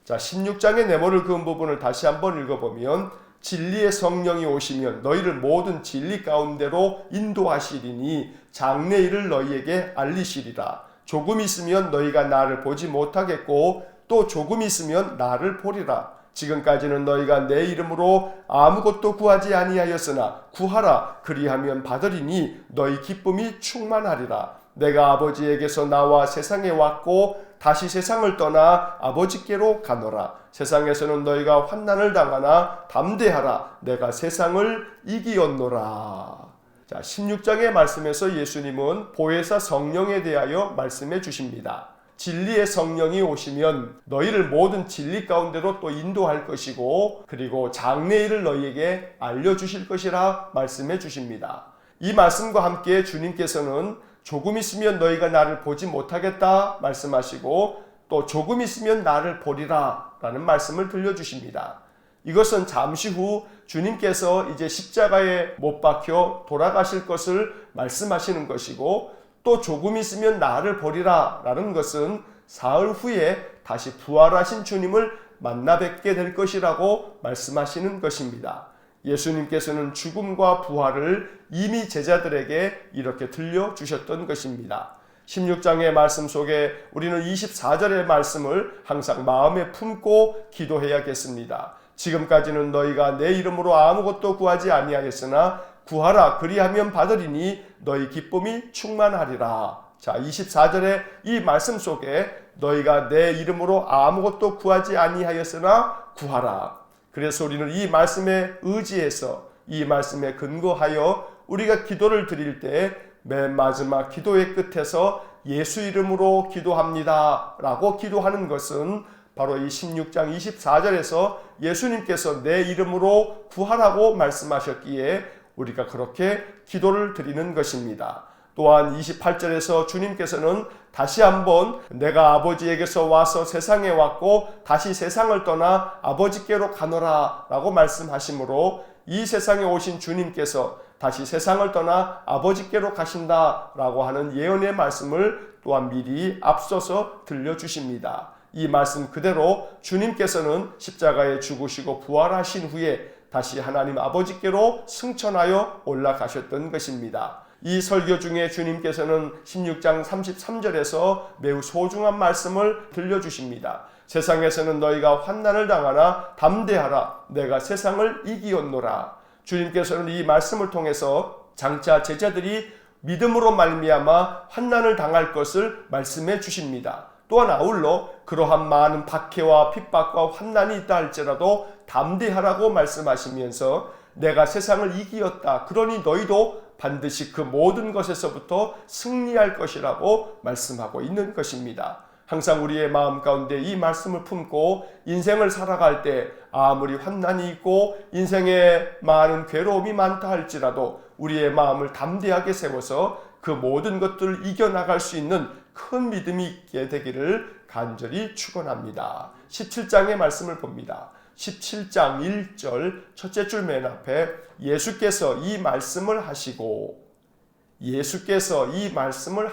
자, 16장의 네모를 그은 부분을 다시 한번 읽어보면 진리의 성령이 오시면 너희를 모든 진리 가운데로 인도하시리니 장래일을 너희에게 알리시리라. 조금 있으면 너희가 나를 보지 못하겠고 또 조금 있으면 나를 보리라. 지금까지는 너희가 내 이름으로 아무것도 구하지 아니하였으나 구하라. 그리하면 받으리니 너희 기쁨이 충만하리라. 내가 아버지에게서 나와 세상에 왔고 다시 세상을 떠나 아버지께로 가노라. 세상에서는 너희가 환난을 당하나 담대하라. 내가 세상을 이기었노라. 자, 16장의 말씀에서 예수님은 보혜사 성령에 대하여 말씀해 주십니다. 진리의 성령이 오시면 너희를 모든 진리 가운데로 또 인도할 것이고 그리고 장래일을 너희에게 알려주실 것이라 말씀해 주십니다. 이 말씀과 함께 주님께서는 조금 있으면 너희가 나를 보지 못하겠다 말씀하시고 또 조금 있으면 나를 보리라 라는 말씀을 들려주십니다. 이것은 잠시 후 주님께서 이제 십자가에 못 박혀 돌아가실 것을 말씀하시는 것이고 또 조금 있으면 나를 보리라 라는 것은 사흘 후에 다시 부활하신 주님을 만나 뵙게 될 것이라고 말씀하시는 것입니다. 예수님께서는 죽음과 부활을 이미 제자들에게 이렇게 들려주셨던 것입니다. 16장의 말씀 속에 우리는 24절의 말씀을 항상 마음에 품고 기도해야겠습니다. 지금까지는 너희가 내 이름으로 아무것도 구하지 아니하였으나 구하라. 그리하면 받으리니 너희 기쁨이 충만하리라. 자, 24절의 이 말씀 속에 너희가 내 이름으로 아무것도 구하지 아니하였으나 구하라. 그래서 우리는 이 말씀에 의지해서 이 말씀에 근거하여 우리가 기도를 드릴 때 맨 마지막 기도의 끝에서 예수 이름으로 기도합니다 라고 기도하는 것은 바로 이 16장 24절에서 예수님께서 내 이름으로 구하라고 말씀하셨기에 우리가 그렇게 기도를 드리는 것입니다. 또한 28절에서 주님께서는 다시 한번 내가 아버지에게서 와서 세상에 왔고 다시 세상을 떠나 아버지께로 가노라 라고 말씀하시므로 이 세상에 오신 주님께서 다시 세상을 떠나 아버지께로 가신다 라고 하는 예언의 말씀을 또한 미리 앞서서 들려주십니다. 이 말씀 그대로 주님께서는 십자가에 죽으시고 부활하신 후에 다시 하나님 아버지께로 승천하여 올라가셨던 것입니다. 이 설교 중에 주님께서는 16장 33절에서 매우 소중한 말씀을 들려주십니다. 세상에서는 너희가 환난을 당하나 담대하라. 내가 세상을 이기었노라. 주님께서는 이 말씀을 통해서 장차 제자들이 믿음으로 말미암아 환난을 당할 것을 말씀해 주십니다. 또한 아울러 그러한 많은 박해와 핍박과 환난이 있다 할지라도 담대하라고 말씀하시면서 내가 세상을 이기었다. 그러니 너희도 반드시 그 모든 것에서부터 승리할 것이라고 말씀하고 있는 것입니다. 항상 우리의 마음 가운데 이 말씀을 품고 인생을 살아갈 때 아무리 환난이 있고 인생에 많은 괴로움이 많다 할지라도 우리의 마음을 담대하게 세워서 그 모든 것들을 이겨나갈 수 있는 큰 믿음이 있게 되기를 간절히 축원합니다. 17장의 말씀을 봅니다. 17장 1절 첫째 줄 맨 앞에 예수께서 이 말씀을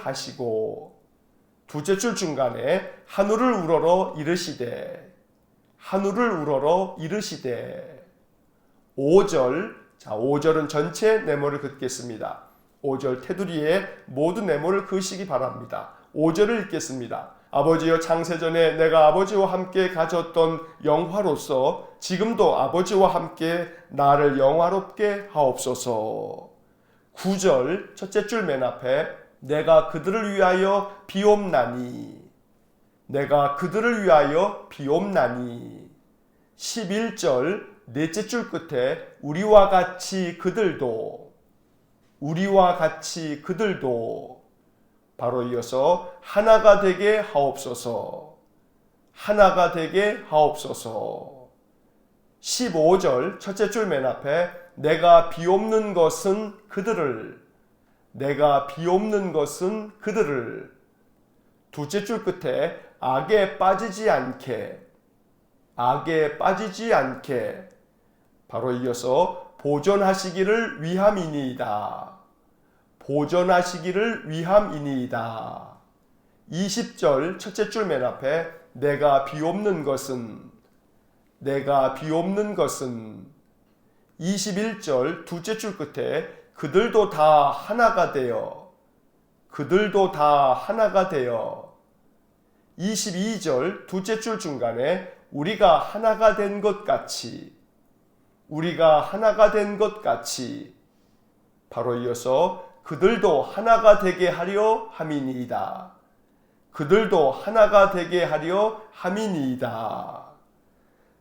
하시고 두째 줄 중간에 하늘을 우러러 이르시되 5절, 자 5절은 전체 네모를 긋겠습니다. 5절 테두리에 모두 네모를 그으시기 바랍니다. 5절을 읽겠습니다. 아버지여 창세전에 내가 아버지와 함께 가졌던 영화로서 지금도 아버지와 함께 나를 영화롭게 하옵소서. 9절 첫째 줄 맨 앞에 내가 그들을 위하여 비옵나니 11절 넷째 줄 끝에 우리와 같이 그들도 바로 이어서 하나가 되게 하옵소서. 15절 첫째 줄 맨 앞에 내가 비옵는 것은 그들을 둘째 줄 끝에 악에 빠지지 않게 바로 이어서 보존하시기를 위함이니이다. 보존하시기를 위함이니이다. 20절 첫째 줄 맨 앞에 내가 비옵는 것은 21절 둘째 줄 끝에 그들도 다 하나가 되어 22절 둘째 줄 중간에 우리가 하나가 된 것 같이 바로 이어서 그들도 하나가 되게 하려 함이니이다.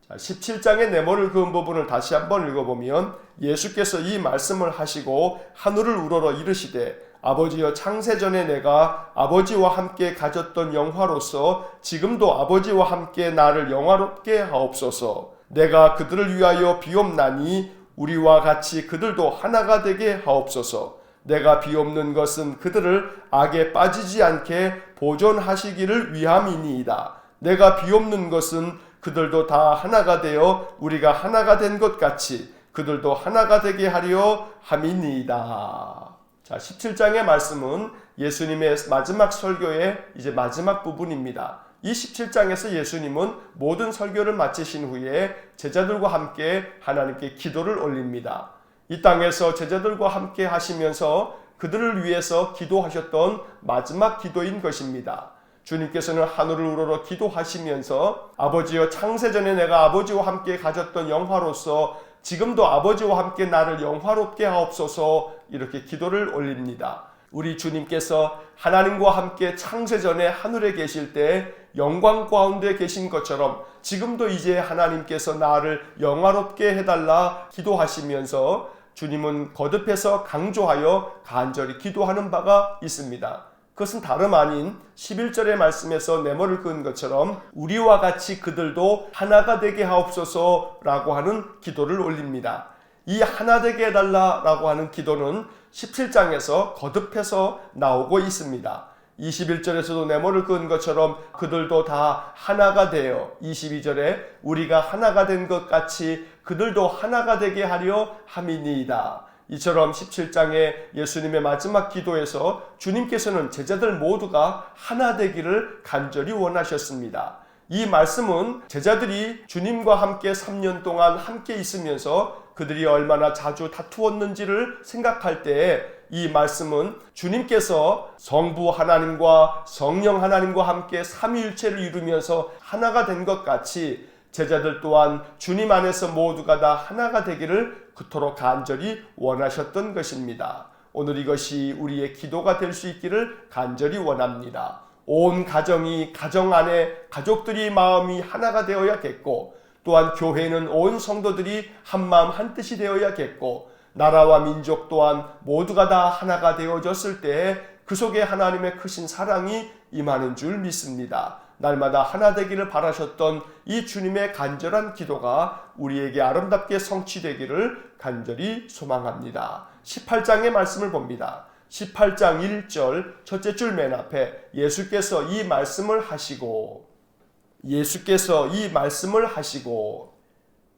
자, 17장의 네모를 그은 부분을 다시 한번 읽어보면 예수께서 이 말씀을 하시고 하늘을 우러러 이르시되 아버지여 창세전에 내가 아버지와 함께 가졌던 영화로서 지금도 아버지와 함께 나를 영화롭게 하옵소서. 내가 그들을 위하여 비옵나니 우리와 같이 그들도 하나가 되게 하옵소서. 내가 비옵는 것은 그들을 악에 빠지지 않게 보존하시기를 위함이니이다. 내가 비옵는 것은 그들도 다 하나가 되어 우리가 하나가 된 것 같이 그들도 하나가 되게 하려 함이니이다. 자, 17장의 말씀은 예수님의 마지막 설교의 이제 마지막 부분입니다. 이 17장에서 예수님은 모든 설교를 마치신 후에 제자들과 함께 하나님께 기도를 올립니다. 이 땅에서 제자들과 함께 하시면서 그들을 위해서 기도하셨던 마지막 기도인 것입니다. 주님께서는 하늘을 우러러 기도하시면서 아버지여 창세전에 내가 아버지와 함께 가졌던 영화로서 지금도 아버지와 함께 나를 영화롭게 하옵소서 이렇게 기도를 올립니다. 우리 주님께서 하나님과 함께 창세전에 하늘에 계실 때 영광 가운데 계신 것처럼 지금도 이제 하나님께서 나를 영화롭게 해달라 기도하시면서 주님은 거듭해서 강조하여 간절히 기도하는 바가 있습니다. 그것은 다름 아닌 11절의 말씀에서 네모를 그은 것처럼 우리와 같이 그들도 하나가 되게 하옵소서라고 하는 기도를 올립니다. 이 하나 되게 해달라라고 하는 기도는 17장에서 거듭해서 나오고 있습니다. 21절에서도 네모를 그은 것처럼 그들도 다 하나가 되어 22절에 우리가 하나가 된 것 같이 그들도 하나가 되게 하려 함이니이다. 이처럼 17장의 예수님의 마지막 기도에서 주님께서는 제자들 모두가 하나 되기를 간절히 원하셨습니다. 이 말씀은 제자들이 주님과 함께 3년 동안 함께 있으면서 그들이 얼마나 자주 다투었는지를 생각할 때에 이 말씀은 주님께서 성부 하나님과 성령 하나님과 함께 삼위일체를 이루면서 하나가 된 것 같이 제자들 또한 주님 안에서 모두가 다 하나가 되기를 그토록 간절히 원하셨던 것입니다. 오늘 이것이 우리의 기도가 될 수 있기를 간절히 원합니다. 온 가정이 가정 안에 가족들이 마음이 하나가 되어야겠고 또한 교회는 온 성도들이 한마음 한뜻이 되어야겠고 나라와 민족 또한 모두가 다 하나가 되어졌을 때 그 속에 하나님의 크신 사랑이 임하는 줄 믿습니다. 날마다 하나 되기를 바라셨던 이 주님의 간절한 기도가 우리에게 아름답게 성취되기를 간절히 소망합니다. 18장의 말씀을 봅니다. 18장 1절 첫째 줄 맨 앞에 예수께서 이 말씀을 하시고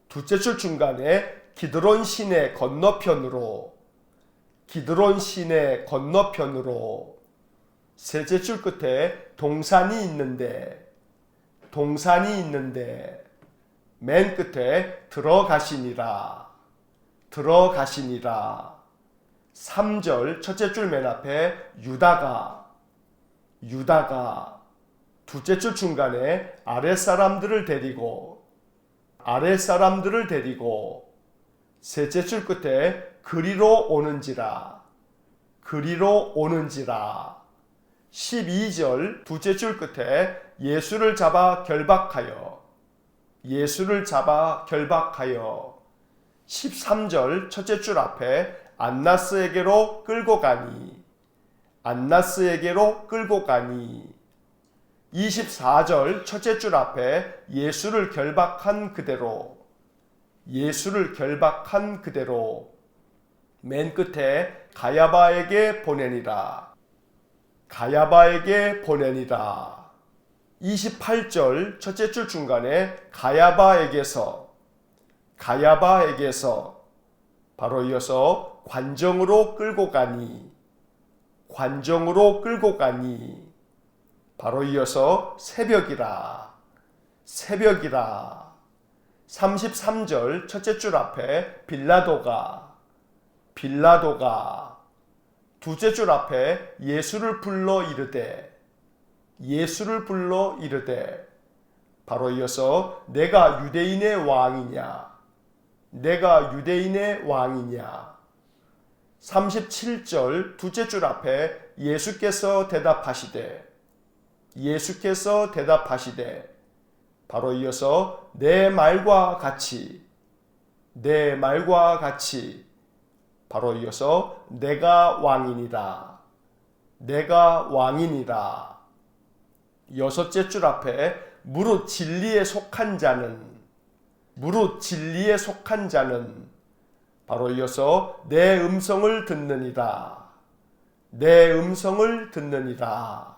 둘째 줄 중간에 기드론 시내 건너편으로 셋째 줄 끝에 동산이 있는데 맨 끝에 들어가시니라 3절 첫째 줄 맨 앞에 유다가 둘째 줄 중간에 아랫사람들을 데리고 셋째 줄 끝에 그리로 오는지라 12절 둘째 줄 끝에 예수를 잡아 결박하여 13절 첫째 줄 앞에 안나스에게로 끌고 가니 24절 첫째 줄 앞에 예수를 결박한 그대로 맨 끝에 가야바에게 보내니라 28절 첫째 줄 중간에 가야바에게서 바로 이어서 관정으로 끌고 가니, 관정으로 끌고 가니, 바로 이어서 새벽이라, 새벽이라. 33절 첫째 줄 앞에 빌라도가, 빌라도가. 두째 줄 앞에 예수를 불러 이르되, 예수를 불러 이르되. 바로 이어서 내가 유대인의 왕이냐, 내가 유대인의 왕이냐. 37절 두째 줄 앞에 예수께서 대답하시되, 예수께서 대답하시되. 바로 이어서 내 말과 같이, 내 말과 같이. 바로 이어서 내가 왕이니라, 내가 왕이니라. 여섯째 줄 앞에 무릇 진리에 속한 자는, 무릇 진리에 속한 자는. 바로 이어서 내 음성을 듣느니라, 내 음성을 듣느니라.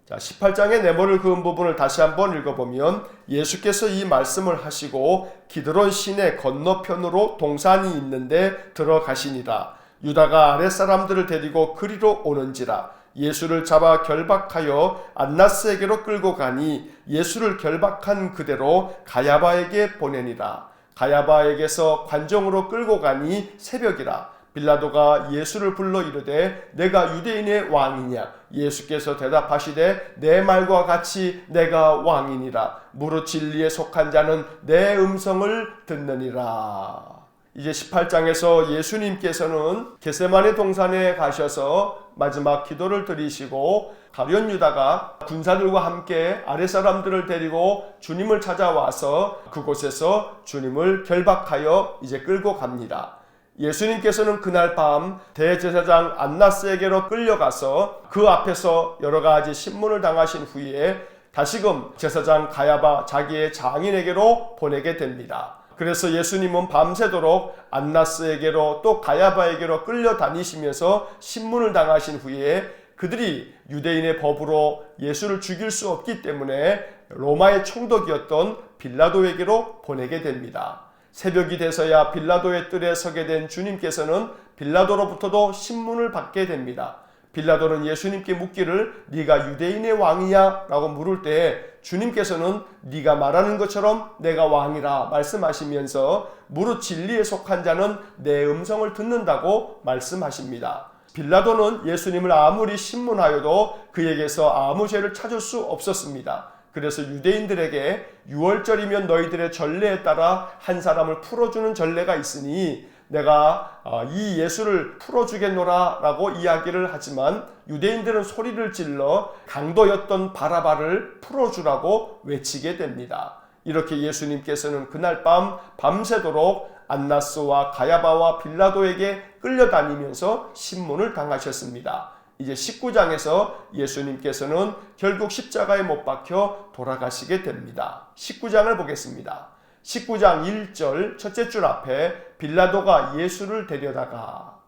자, 18장의 네모를 그은 부분을 다시 한번 읽어보면 예수께서 이 말씀을 하시고 기드론 시내 건너편으로 동산이 있는데 들어가시니라. 유다가 아랫사람들을 데리고 그리로 오는지라. 예수를 잡아 결박하여 안나스에게로 끌고 가니 예수를 결박한 그대로 가야바에게 보내니라. 가야바에게서 관정으로 끌고 가니 새벽이라. 빌라도가 예수를 불러 이르되 내가 유대인의 왕이냐. 예수께서 대답하시되 내 말과 같이 내가 왕이니라. 무릇 진리에 속한 자는 내 음성을 듣느니라. 이제 18장에서 예수님께서는 겟세마네 동산에 가셔서 마지막 기도를 드리시고 가룟 유다가 군사들과 함께 아랫사람들을 데리고 주님을 찾아와서 그곳에서 주님을 결박하여 이제 끌고 갑니다. 예수님께서는 그날 밤 대제사장 안나스에게로 끌려가서 그 앞에서 여러 가지 신문을 당하신 후에 다시금 제사장 가야바 자기의 장인에게로 보내게 됩니다. 그래서 예수님은 밤새도록 안나스에게로 또 가야바에게로 끌려다니시면서 신문을 당하신 후에 그들이 유대인의 법으로 예수를 죽일 수 없기 때문에 로마의 총독이었던 빌라도에게로 보내게 됩니다. 새벽이 돼서야 빌라도의 뜰에 서게 된 주님께서는 빌라도로부터도 신문을 받게 됩니다. 빌라도는 예수님께 묻기를 네가 유대인의 왕이냐? 라고 물을 때 주님께서는 네가 말하는 것처럼 내가 왕이라 말씀하시면서 무릇 진리에 속한 자는 내 음성을 듣는다고 말씀하십니다. 빌라도는 예수님을 아무리 신문하여도 그에게서 아무 죄를 찾을 수 없었습니다. 그래서 유대인들에게 6월절이면 너희들의 전례에 따라 한 사람을 풀어주는 전례가 있으니 내가 이 예수를 풀어주겠노라 라고 이야기를 하지만 유대인들은 소리를 질러 강도였던 바라바를 풀어주라고 외치게 됩니다. 이렇게 예수님께서는 그날 밤 밤새도록 안나스와 가야바와 빌라도에게 끌려다니면서 신문을 당하셨습니다. 이제 19장에서 예수님께서는 결국 십자가에 못 박혀 돌아가시게 됩니다. 19장을 보겠습니다. 19장 1절 첫째 줄 앞에 빌라도가 예수를 데려다가,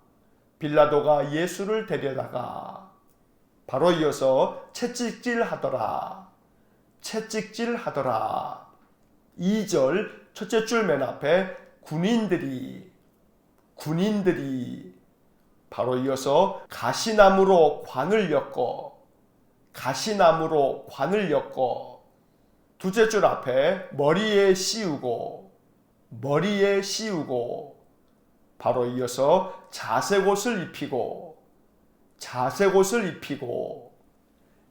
빌라도가 예수를 데려다가. 바로 이어서 채찍질 하더라, 채찍질 하더라. 2절 첫째 줄 맨 앞에 군인들이, 군인들이. 바로 이어서 가시나무로 관을 엮어, 가시나무로 관을 엮어. 두째 줄 앞에 머리에 씌우고, 머리에 씌우고. 바로 이어서 자색옷을 입히고, 자색옷을 입히고.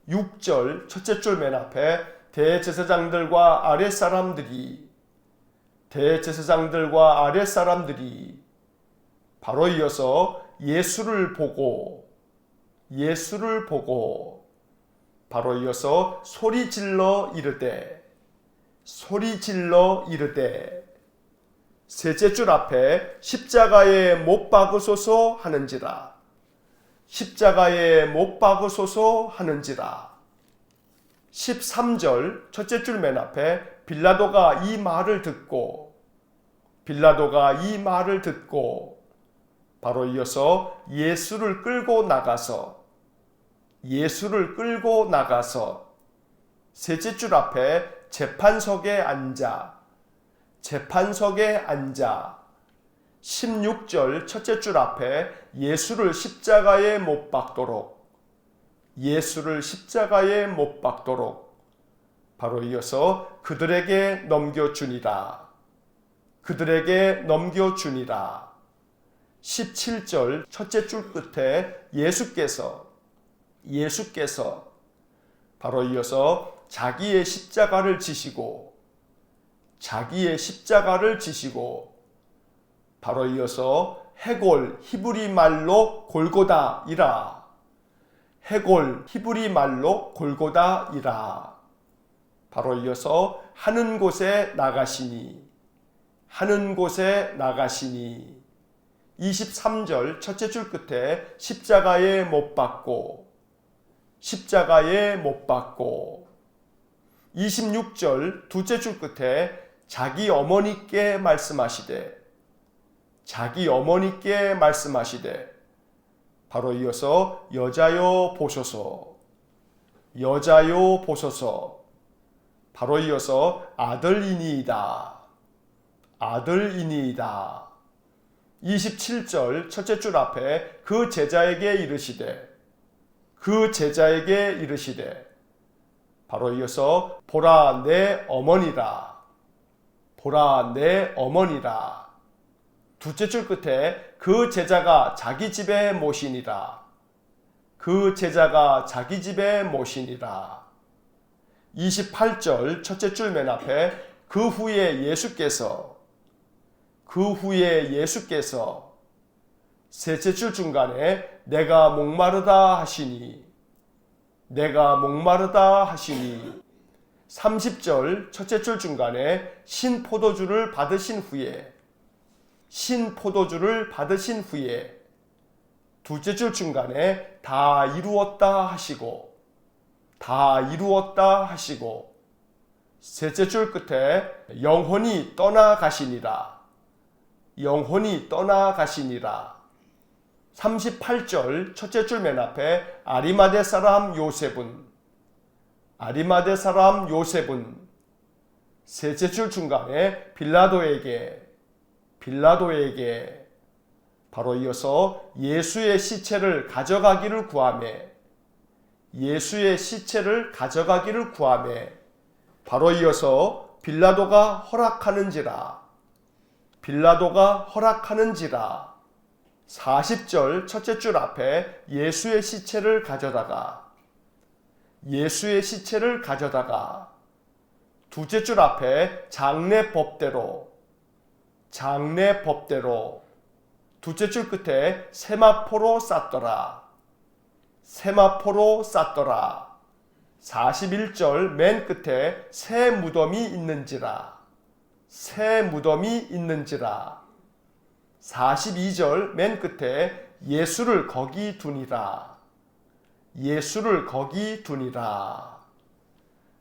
6절 첫째 줄 맨 앞에 대제사장들과 아랫사람들이, 대제사장들과 아랫사람들이. 바로 이어서 예수를 보고, 예수를 보고. 바로 이어서 소리 질러 이르되, 소리 질러 이르되. 셋째 줄 앞에 십자가에 못 박으소서 하는지라, 십자가에 못 박으소서 하는지라. 13절 첫째 줄 맨 앞에 빌라도가 이 말을 듣고, 빌라도가 이 말을 듣고. 바로 이어서 예수를 끌고 나가서, 예수를 끌고 나가서. 셋째 줄 앞에 재판석에 앉아, 재판석에 앉아. 16절 첫째 줄 앞에 예수를 십자가에 못 박도록, 예수를 십자가에 못 박도록 바로 이어서 그들에게 넘겨주니라, 그들에게 넘겨주니라. 17절 첫째 줄 끝에 예수께서 바로 이어서 자기의 십자가를 지시고, 자기의 십자가를 지시고 바로 이어서 해골 히브리 말로 골고다이라, 해골 히브리 말로 골고다이라. 바로 이어서 하는 곳에 나가시니, 하는 곳에 나가시니. 23절 첫째 줄 끝에 십자가에 못 박고, 십자가에 못 박고. 26절 둘째 줄 끝에 자기 어머니께 말씀하시되, 자기 어머니께 말씀하시되 바로 이어서 여자여 보소서, 여자여 보소서. 바로 이어서 아들이니이다, 아들이니이다. 27절 첫째 줄 앞에 그 제자에게 이르시되, 그 제자에게 이르시되 바로 이어서 보라 내 어머니라, 보라 내 어머니라. 둘째 줄 끝에 그 제자가 자기 집에 모시니라, 그 제자가 자기 집에 모시니라. 28절 첫째 줄 맨 앞에 그 후에 예수께서, 그 후에 예수께서. 셋째 줄 중간에 내가 목마르다 하시니, 내가 목마르다 하시니. 30절 첫째 줄 중간에 신포도주를 받으신 후에, 신포도주를 받으신 후에. 둘째 줄 중간에 다 이루었다 하시고, 다 이루었다 하시고. 셋째 줄 끝에 영혼이 떠나가시니라, 영혼이 떠나가시니라. 38절 첫째 줄 맨 앞에 아리마대 사람 요셉은, 아리마대 사람 요셉은. 셋째 줄 중간에 빌라도에게, 빌라도에게. 바로 이어서 예수의 시체를 가져가기를 구하매, 예수의 시체를 가져가기를 구하매. 바로 이어서 빌라도가 허락하는지라, 빌라도가 허락하는지라. 40절 첫째 줄 앞에 예수의 시체를 가져다가, 예수의 시체를 가져다가. 둘째 줄 앞에 장례 법대로, 장례 법대로. 둘째 줄 끝에 세마포로 쌌더라, 세마포로 쌌더라. 41절 맨 끝에 새 무덤이 있는지라, 새 무덤이 있는지라. 42절 맨 끝에 예수를 거기 두니라, 예수를 거기 두니라.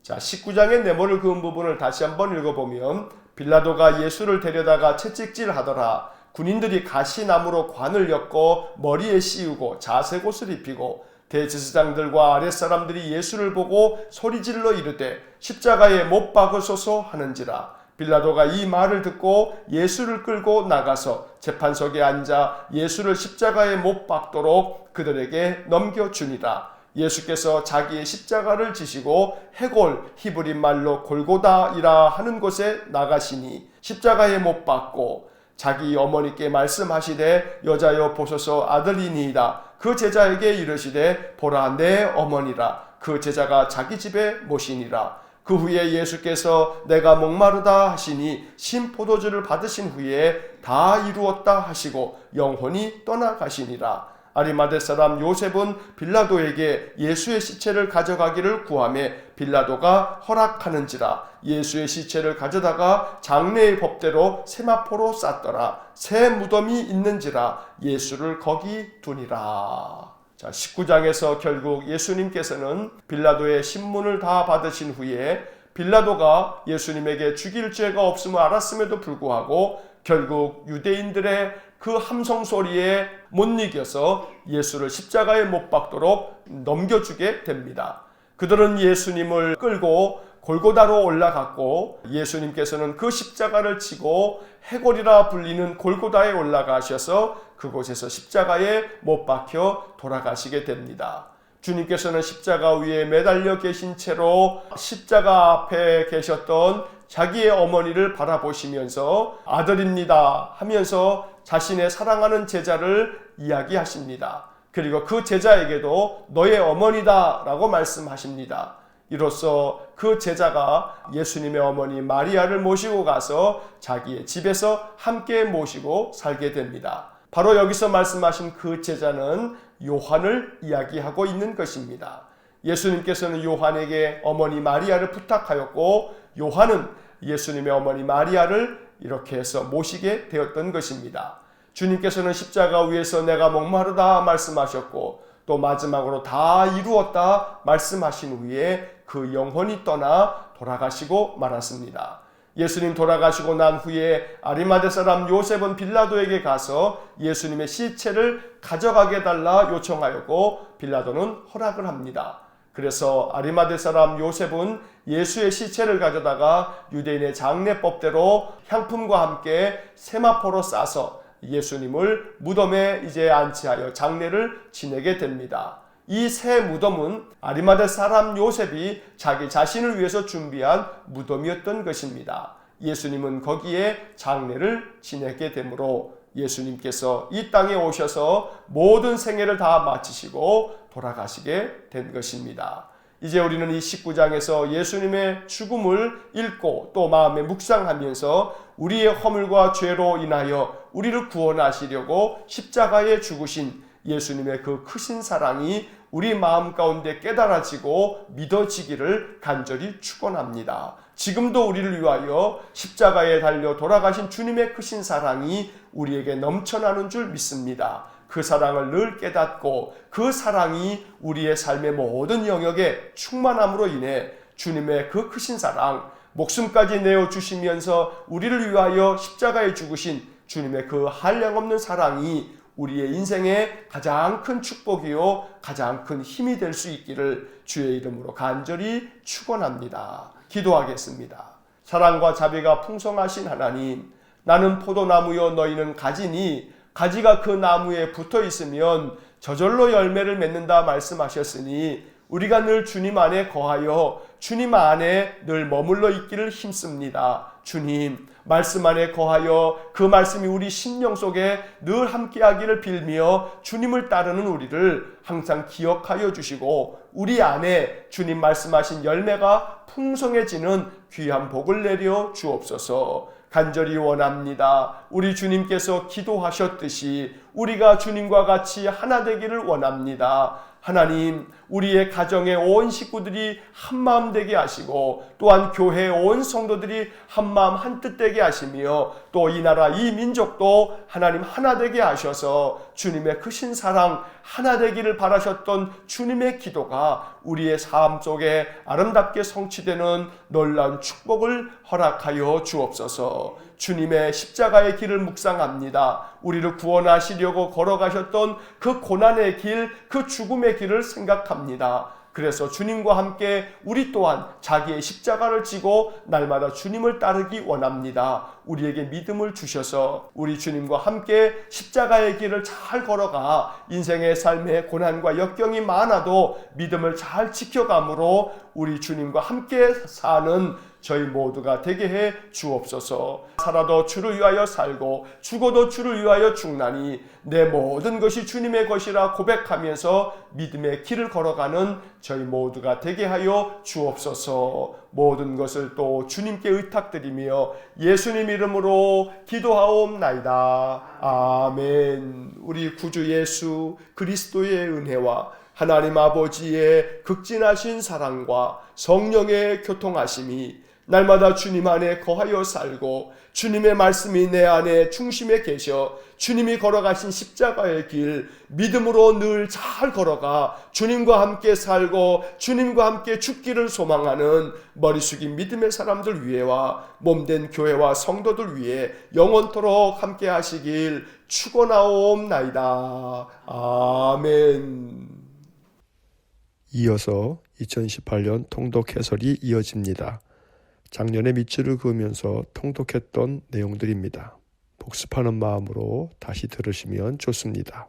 자, 19장의 네모를 그은 부분을 다시 한번 읽어보면 빌라도가 예수를 데려다가 채찍질 하더라. 군인들이 가시나무로 관을 엮고 머리에 씌우고 자색옷을 입히고 대제사장들과 아랫사람들이 예수를 보고 소리질러 이르되 십자가에 못 박으소서 하는지라. 빌라도가 이 말을 듣고 예수를 끌고 나가서 재판석에 앉아 예수를 십자가에 못 박도록 그들에게 넘겨주니라. 예수께서 자기의 십자가를 지시고 해골 히브리 말로 골고다이라 하는 곳에 나가시니 십자가에 못 박고 자기 어머니께 말씀하시되 여자여 보소서 아들이니이다. 그 제자에게 이르시되 보라 내 어머니라. 그 제자가 자기 집에 모시니라. 그 후에 예수께서 내가 목마르다 하시니 신포도주를 받으신 후에 다 이루었다 하시고 영혼이 떠나가시니라. 아리마대 사람 요셉은 빌라도에게 예수의 시체를 가져가기를 구하매 빌라도가 허락하는지라. 예수의 시체를 가져다가 장례의 법대로 세마포로 쌌더라. 새 무덤이 있는지라. 예수를 거기 두니라. 자, 19장에서 결국 예수님께서는 빌라도의 신문을 다 받으신 후에 빌라도가 예수님에게 죽일 죄가 없음을 알았음에도 불구하고 결국 유대인들의 그 함성 소리에 못 이겨서 예수를 십자가에 못 박도록 넘겨주게 됩니다. 그들은 예수님을 끌고 골고다로 올라갔고 예수님께서는 그 십자가를 치고 해골이라 불리는 골고다에 올라가셔서 그곳에서 십자가에 못 박혀 돌아가시게 됩니다. 주님께서는 십자가 위에 매달려 계신 채로 십자가 앞에 계셨던 자기의 어머니를 바라보시면서 아들입니다 하면서 자신의 사랑하는 제자를 이야기하십니다. 그리고 그 제자에게도 너의 어머니다 라고 말씀하십니다. 이로써 그 제자가 예수님의 어머니 마리아를 모시고 가서 자기의 집에서 함께 모시고 살게 됩니다. 바로 여기서 말씀하신 그 제자는 요한을 이야기하고 있는 것입니다. 예수님께서는 요한에게 어머니 마리아를 부탁하였고 요한은 예수님의 어머니 마리아를 이렇게 해서 모시게 되었던 것입니다. 주님께서는 십자가 위에서 내가 목마르다 말씀하셨고 또 마지막으로 다 이루었다 말씀하신 후에 그 영혼이 떠나 돌아가시고 말았습니다. 예수님 돌아가시고 난 후에 아리마대 사람 요셉은 빌라도에게 가서 예수님의 시체를 가져가게 달라 요청하였고 빌라도는 허락을 합니다. 그래서 아리마대 사람 요셉은 예수의 시체를 가져다가 유대인의 장례법대로 향품과 함께 세마포로 싸서 예수님을 무덤에 이제 안치하여 장례를 지내게 됩니다. 이 새 무덤은 아리마대 사람 요셉이 자기 자신을 위해서 준비한 무덤이었던 것입니다. 예수님은 거기에 장례를 지내게 되므로 예수님께서 이 땅에 오셔서 모든 생애를 다 마치시고 돌아가시게 된 것입니다. 이제 우리는 이 19장에서 예수님의 죽음을 읽고 또 마음에 묵상하면서 우리의 허물과 죄로 인하여 우리를 구원하시려고 십자가에 죽으신 예수님의 그 크신 사랑이 우리 마음 가운데 깨달아지고 믿어지기를 간절히 축원합니다. 지금도 우리를 위하여 십자가에 달려 돌아가신 주님의 크신 사랑이 우리에게 넘쳐나는 줄 믿습니다. 그 사랑을 늘 깨닫고 그 사랑이 우리의 삶의 모든 영역에 충만함으로 인해 주님의 그 크신 사랑, 목숨까지 내어주시면서 우리를 위하여 십자가에 죽으신 주님의 그 한량없는 사랑이 우리의 인생의 가장 큰 축복이요 가장 큰 힘이 될 수 있기를 주의 이름으로 간절히 축원합니다. 기도하겠습니다. 사랑과 자비가 풍성하신 하나님, 나는 포도나무요 너희는 가지니 가지가 그 나무에 붙어 있으면 저절로 열매를 맺는다 말씀하셨으니 우리가 늘 주님 안에 거하여 주님 안에 늘 머물러 있기를 힘씁니다. 주님, 말씀 안에 거하여 그 말씀이 우리 심령 속에 늘 함께하기를 빌며 주님을 따르는 우리를 항상 기억하여 주시고 우리 안에 주님 말씀하신 열매가 풍성해지는 귀한 복을 내려 주옵소서. 간절히 원합니다. 우리 주님께서 기도하셨듯이 우리가 주님과 같이 하나 되기를 원합니다. 하나님, 우리의 가정의 온 식구들이 한마음 되게 하시고 또한 교회의 온 성도들이 한마음 한뜻 되게 하시며 또 이 나라 이 민족도 하나님 하나 되게 하셔서 주님의 크신 사랑 하나 되기를 바라셨던 주님의 기도가 우리의 삶 속에 아름답게 성취되는 놀라운 축복을 허락하여 주옵소서. 주님의 십자가의 길을 묵상합니다. 우리를 구원하시려고 걸어가셨던 그 고난의 길, 그 죽음의 길을 생각합니다. 그래서 주님과 함께 우리 또한 자기의 십자가를 지고 날마다 주님을 따르기 원합니다. 우리에게 믿음을 주셔서 우리 주님과 함께 십자가의 길을 잘 걸어가 인생의 삶의 고난과 역경이 많아도 믿음을 잘 지켜감으로 우리 주님과 함께 사는 저희 모두가 되게 해 주옵소서. 살아도 주를 위하여 살고 죽어도 주를 위하여 죽나니 내 모든 것이 주님의 것이라 고백하면서 믿음의 길을 걸어가는 저희 모두가 되게 하여 주옵소서. 모든 것을 또 주님께 의탁드리며 예수님 이름으로 기도하옵나이다. 아멘. 우리 구주 예수 그리스도의 은혜와 하나님 아버지의 극진하신 사랑과 성령의 교통하심이 날마다 주님 안에 거하여 살고 주님의 말씀이 내 안에 중심에 계셔 주님이 걸어가신 십자가의 길 믿음으로 늘 잘 걸어가 주님과 함께 살고 주님과 함께 죽기를 소망하는 머리 숙인 믿음의 사람들 위에와 몸된 교회와 성도들 위해 영원토록 함께 하시길 축원하옵나이다. 아멘. 이어서 2018년 통독 해설이 이어집니다. 작년에 밑줄을 그으면서 통독했던 내용들입니다. 복습하는 마음으로 다시 들으시면 좋습니다.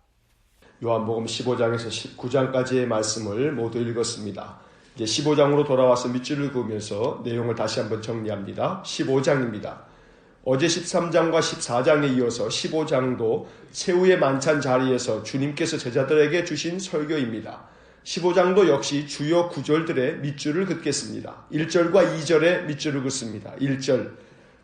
요한복음 15장에서 19장까지의 말씀을 모두 읽었습니다. 이제 15장으로 돌아와서 밑줄을 그으면서 내용을 다시 한번 정리합니다. 15장입니다. 어제 13장과 14장에 이어서 15장도 최후의 만찬 자리에서 주님께서 제자들에게 주신 설교입니다. 15장도 역시 주요 구절들의 밑줄을 긋겠습니다. 1절과 2절에 밑줄을 긋습니다. 1절,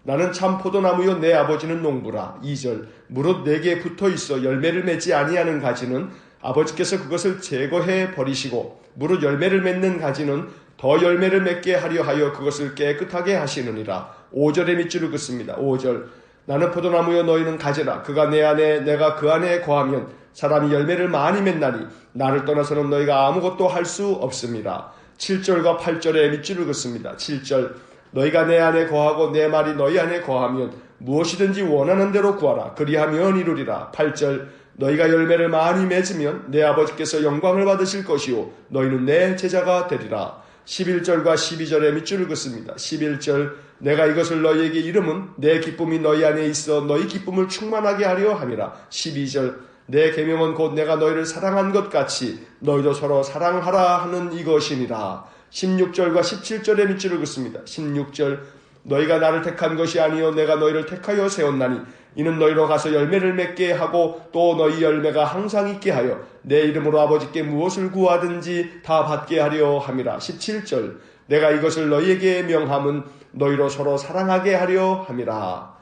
나는 참 포도나무요 내 아버지는 농부라. 2절, 무릇 내게 붙어있어 열매를 맺지 아니하는 가지는 아버지께서 그것을 제거해 버리시고 무릇 열매를 맺는 가지는 더 열매를 맺게 하려 하여 그것을 깨끗하게 하시느니라. 5절에 밑줄을 긋습니다. 5절, 나는 포도나무여 너희는 가지라. 그가 내 안에 내가 그 안에 거하면 사람이 열매를 많이 맺나니 나를 떠나서는 너희가 아무것도 할 수 없습니다. 7절과 8절에 밑줄을 긋습니다. 7절, 너희가 내 안에 거하고 내 말이 너희 안에 거하면 무엇이든지 원하는 대로 구하라. 그리하면 이루리라. 8절, 너희가 열매를 많이 맺으면 내 아버지께서 영광을 받으실 것이요 너희는 내 제자가 되리라. 11절과 12절에 밑줄을 긋습니다. 11절, 내가 이것을 너희에게 이름은 내 기쁨이 너희 안에 있어 너희 기쁨을 충만하게 하려 함이라. 12절, 내 계명은 곧 내가 너희를 사랑한 것 같이 너희도 서로 사랑하라 하는 이것이니라. 16절과 17절에 밑줄을 긋습니다. 16절, 너희가 나를 택한 것이 아니요 내가 너희를 택하여 세웠나니 이는 너희로 가서 열매를 맺게 하고 또 너희 열매가 항상 있게 하여 내 이름으로 아버지께 무엇을 구하든지 다 받게 하려 함이라. 17절, 내가 이것을 너희에게 명함은 너희로 서로 사랑하게 하려 함이라.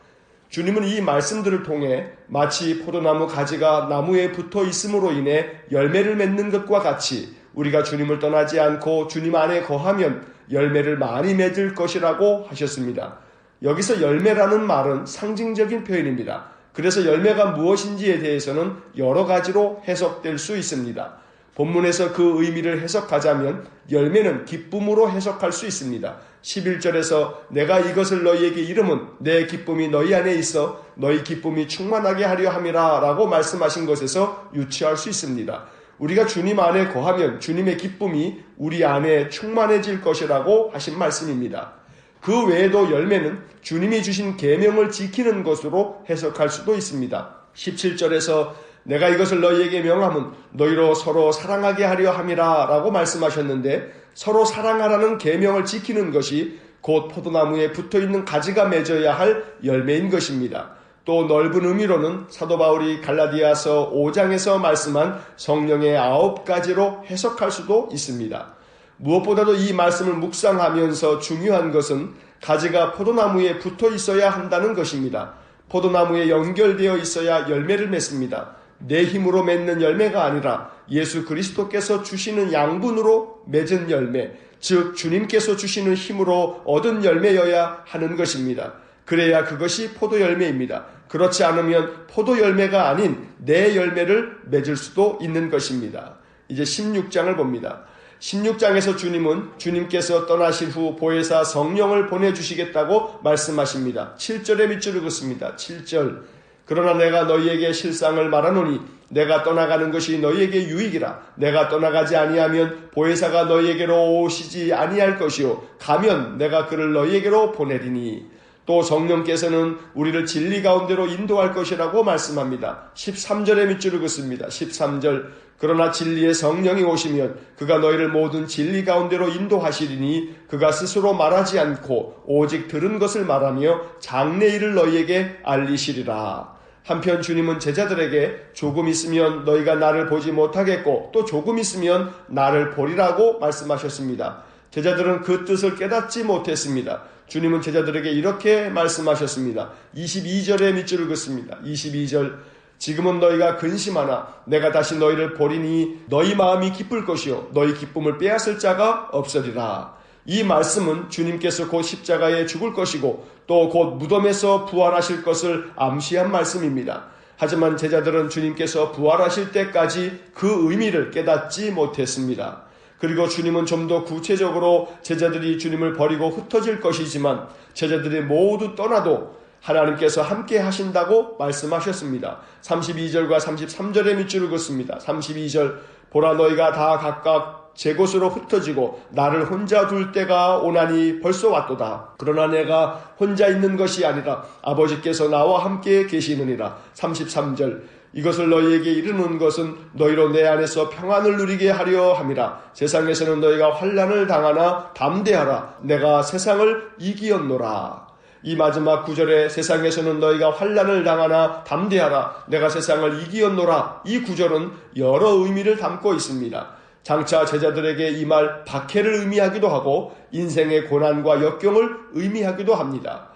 주님은 이 말씀들을 통해 마치 포도나무 가지가 나무에 붙어 있음으로 인해 열매를 맺는 것과 같이 우리가 주님을 떠나지 않고 주님 안에 거하면 열매를 많이 맺을 것이라고 하셨습니다. 여기서 열매라는 말은 상징적인 표현입니다. 그래서 열매가 무엇인지에 대해서는 여러 가지로 해석될 수 있습니다. 본문에서 그 의미를 해석하자면 열매는 기쁨으로 해석할 수 있습니다. 11절에서 내가 이것을 너희에게 이름은 내 기쁨이 너희 안에 있어 너희 기쁨이 충만하게 하려 함이라 라고 말씀하신 것에서 유추할 수 있습니다. 우리가 주님 안에 거하면 주님의 기쁨이 우리 안에 충만해질 것이라고 하신 말씀입니다. 그 외에도 열매는 주님이 주신 계명을 지키는 것으로 해석할 수도 있습니다. 17절에서 내가 이것을 너희에게 명함은 너희로 서로 사랑하게 하려 함이라 라고 말씀하셨는데 서로 사랑하라는 계명을 지키는 것이 곧 포도나무에 붙어있는 가지가 맺어야 할 열매인 것입니다. 또 넓은 의미로는 사도 바울이 갈라디아서 5장에서 말씀한 성령의 9가지로 해석할 수도 있습니다. 무엇보다도 이 말씀을 묵상하면서 중요한 것은 가지가 포도나무에 붙어 있어야 한다는 것입니다. 포도나무에 연결되어 있어야 열매를 맺습니다. 내 힘으로 맺는 열매가 아니라 예수 그리스도께서 주시는 양분으로 맺은 열매, 즉 주님께서 주시는 힘으로 얻은 열매여야 하는 것입니다. 그래야 그것이 포도 열매입니다. 그렇지 않으면 포도 열매가 아닌 내 열매를 맺을 수도 있는 것입니다. 이제 16장을 봅니다. 16장에서 주님은 주님께서 떠나신 후 보혜사 성령을 보내주시겠다고 말씀하십니다. 7절에 밑줄을 긋습니다. 7절, 그러나 내가 너희에게 실상을 말하노니 내가 떠나가는 것이 너희에게 유익이라. 내가 떠나가지 아니하면 보혜사가 너희에게로 오시지 아니할 것이요 가면 내가 그를 너희에게로 보내리니. 또 성령께서는 우리를 진리 가운데로 인도할 것이라고 말씀합니다. 13절에 밑줄을 긋습니다. 13절, 그러나 진리의 성령이 오시면 그가 너희를 모든 진리 가운데로 인도하시리니 그가 스스로 말하지 않고 오직 들은 것을 말하며 장래일을 너희에게 알리시리라. 한편 주님은 제자들에게 조금 있으면 너희가 나를 보지 못하겠고 또 조금 있으면 나를 보리라고 말씀하셨습니다. 제자들은 그 뜻을 깨닫지 못했습니다. 주님은 제자들에게 이렇게 말씀하셨습니다. 22절에 밑줄을 긋습니다. 22절, 지금은 너희가 근심하나 내가 다시 너희를 보리니 너희 마음이 기쁠 것이요 너희 기쁨을 빼앗을 자가 없으리라. 이 말씀은 주님께서 곧 십자가에 죽을 것이고 또 곧 무덤에서 부활하실 것을 암시한 말씀입니다. 하지만 제자들은 주님께서 부활하실 때까지 그 의미를 깨닫지 못했습니다. 그리고 주님은 좀 더 구체적으로 제자들이 주님을 버리고 흩어질 것이지만 제자들이 모두 떠나도 하나님께서 함께 하신다고 말씀하셨습니다. 32절과 33절의 밑줄을 긋습니다. 32절, 보라 너희가 다 각각 제 곳으로 흩어지고 나를 혼자 둘 때가 오나니 벌써 왔도다. 그러나 내가 혼자 있는 것이 아니라 아버지께서 나와 함께 계시느니라. 33절 이것을 너희에게 이르는 것은 너희로 내 안에서 평안을 누리게 하려 함이라. 세상에서는 너희가 환난을 당하나 담대하라. 내가 세상을 이기었노라. 이 마지막 구절에 세상에서는 너희가 환난을 당하나 담대하라. 내가 세상을 이기었노라. 이 구절은 여러 의미를 담고 있습니다. 장차 제자들에게 이 말 박해를 의미하기도 하고 인생의 고난과 역경을 의미하기도 합니다.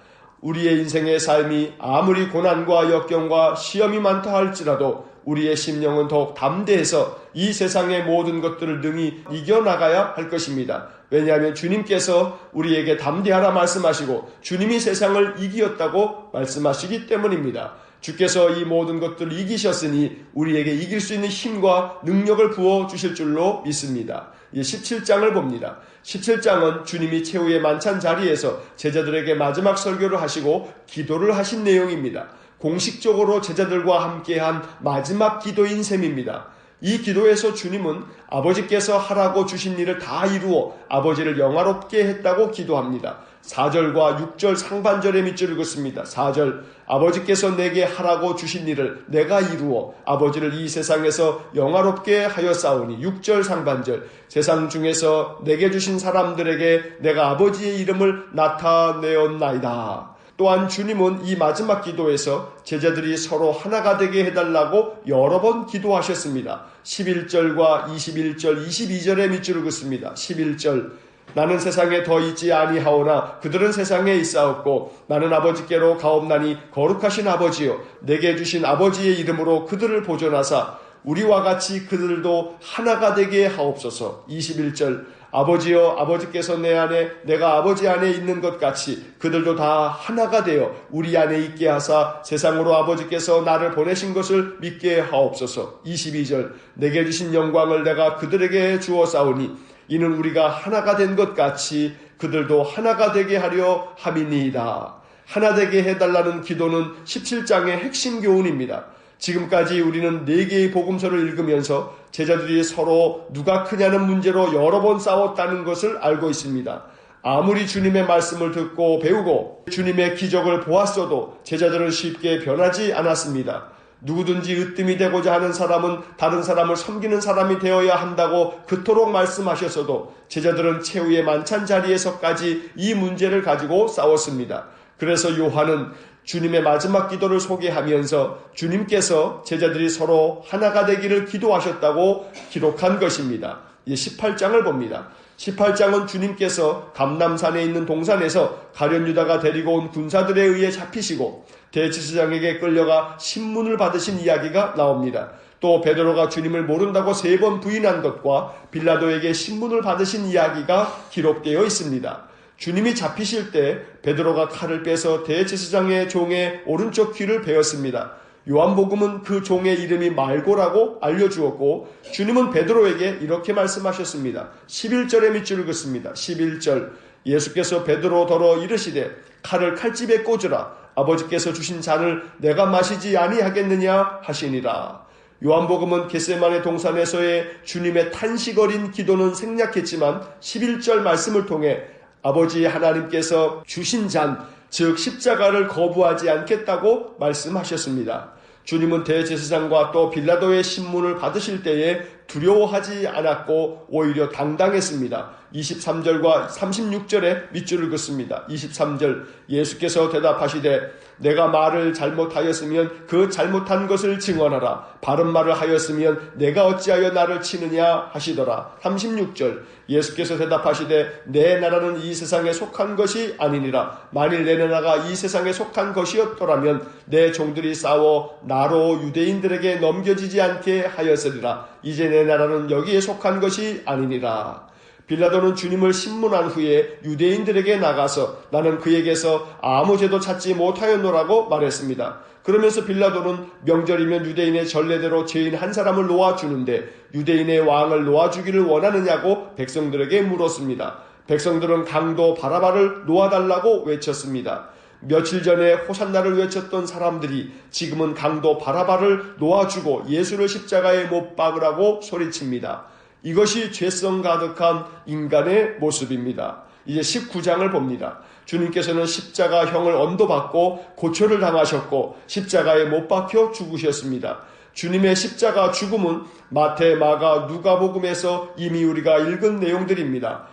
우리의 인생의 삶이 아무리 고난과 역경과 시험이 많다 할지라도 우리의 심령은 더욱 담대해서 이 세상의 모든 것들을 능히 이겨나가야 할 것입니다. 왜냐하면 주님께서 우리에게 담대하라 말씀하시고 주님이 세상을 이기었다고 말씀하시기 때문입니다. 주께서 이 모든 것들을 이기셨으니 우리에게 이길 수 있는 힘과 능력을 부어주실 줄로 믿습니다. 17장을 봅니다. 17장은 주님이 최후의 만찬 자리에서 제자들에게 마지막 설교를 하시고 기도를 하신 내용입니다. 공식적으로 제자들과 함께한 마지막 기도인 셈입니다. 이 기도에서 주님은 아버지께서 하라고 주신 일을 다 이루어 아버지를 영화롭게 했다고 기도합니다. 4절과 6절 상반절의 밑줄을 긋습니다. 4절 아버지께서 내게 하라고 주신 일을 내가 이루어 아버지를 이 세상에서 영화롭게 하였사오니. 6절 상반절 세상 중에서 내게 주신 사람들에게 내가 아버지의 이름을 나타내었나이다. 또한 주님은 이 마지막 기도에서 제자들이 서로 하나가 되게 해달라고 여러 번 기도하셨습니다. 11절과 21절, 22절의 밑줄을 긋습니다. 11절 나는 세상에 더 있지 아니하오나 그들은 세상에 있사옵고 나는 아버지께로 가옵나니 거룩하신 아버지여 내게 주신 아버지의 이름으로 그들을 보존하사 우리와 같이 그들도 하나가 되게 하옵소서. 21절 아버지여 아버지께서 내 안에 내가 아버지 안에 있는 것 같이 그들도 다 하나가 되어 우리 안에 있게 하사 세상으로 아버지께서 나를 보내신 것을 믿게 하옵소서. 22절 내게 주신 영광을 내가 그들에게 주었사오니 이는 우리가 하나가 된 것 같이 그들도 하나가 되게 하려 함이니이다. 하나 되게 해달라는 기도는 17장의 핵심 교훈입니다. 지금까지 우리는 4개의 복음서를 읽으면서 제자들이 서로 누가 크냐는 문제로 여러 번 싸웠다는 것을 알고 있습니다. 아무리 주님의 말씀을 듣고 배우고 주님의 기적을 보았어도 제자들은 쉽게 변하지 않았습니다. 누구든지 으뜸이 되고자 하는 사람은 다른 사람을 섬기는 사람이 되어야 한다고 그토록 말씀하셨어도 제자들은 최후의 만찬 자리에서까지 이 문제를 가지고 싸웠습니다. 그래서 요한은 주님의 마지막 기도를 소개하면서 주님께서 제자들이 서로 하나가 되기를 기도하셨다고 기록한 것입니다. 18장을 봅니다. 18장은 주님께서 감람산에 있는 동산에서 가룟 유다가 데리고 온 군사들에 의해 잡히시고 대제사장에게 끌려가 신문을 받으신 이야기가 나옵니다. 또 베드로가 주님을 모른다고 3번 부인한 것과 빌라도에게 신문을 받으신 이야기가 기록되어 있습니다. 주님이 잡히실 때 베드로가 칼을 빼서 대제사장의 종의 오른쪽 귀를 베었습니다. 요한복음은 그 종의 이름이 말고라고 알려주었고 주님은 베드로에게 이렇게 말씀하셨습니다. 11절의 밑줄을 긋습니다. 11절 예수께서 베드로더러 이르시되 칼을 칼집에 꽂으라. 아버지께서 주신 잔을 내가 마시지 아니하겠느냐 하시니라. 요한복음은 겟세마네 동산에서의 주님의 탄식 어린 기도는 생략했지만 11절 말씀을 통해 아버지 하나님께서 주신 잔, 즉 십자가를 거부하지 않겠다고 말씀하셨습니다. 주님은 대제사장과 또 빌라도의 신문을 받으실 때에 두려워하지 않았고 오히려 당당했습니다. 23절과 36절에 밑줄을 긋습니다. 23절 예수께서 대답하시되 내가 말을 잘못하였으면 그 잘못한 것을 증언하라. 바른 말을 하였으면 내가 어찌하여 나를 치느냐 하시더라. 36절 예수께서 대답하시되 내 나라는 이 세상에 속한 것이 아니니라. 만일 내 나라가 이 세상에 속한 것이었더라면 내 종들이 싸워 나로 유대인들에게 넘겨지지 않게 하였으리라. 이제 내 나라는 여기에 속한 것이 아니니라. 빌라도는 주님을 신문한 후에 유대인들에게 나가서 나는 그에게서 아무 죄도 찾지 못하였노라고 말했습니다. 그러면서 빌라도는 명절이면 유대인의 전례대로 죄인 한 사람을 놓아주는데 유대인의 왕을 놓아주기를 원하느냐고 백성들에게 물었습니다. 백성들은 강도 바라바를 놓아달라고 외쳤습니다. 며칠 전에 호산나를 외쳤던 사람들이 지금은 강도 바라바를 놓아주고 예수를 십자가에 못 박으라고 소리칩니다. 이것이 죄성 가득한 인간의 모습입니다. 이제 19장을 봅니다. 주님께서는 십자가형을 언도받고 고초를 당하셨고 십자가에 못 박혀 죽으셨습니다. 주님의 십자가 죽음은 마태, 마가, 누가복음에서 이미 우리가 읽은 내용들입니다.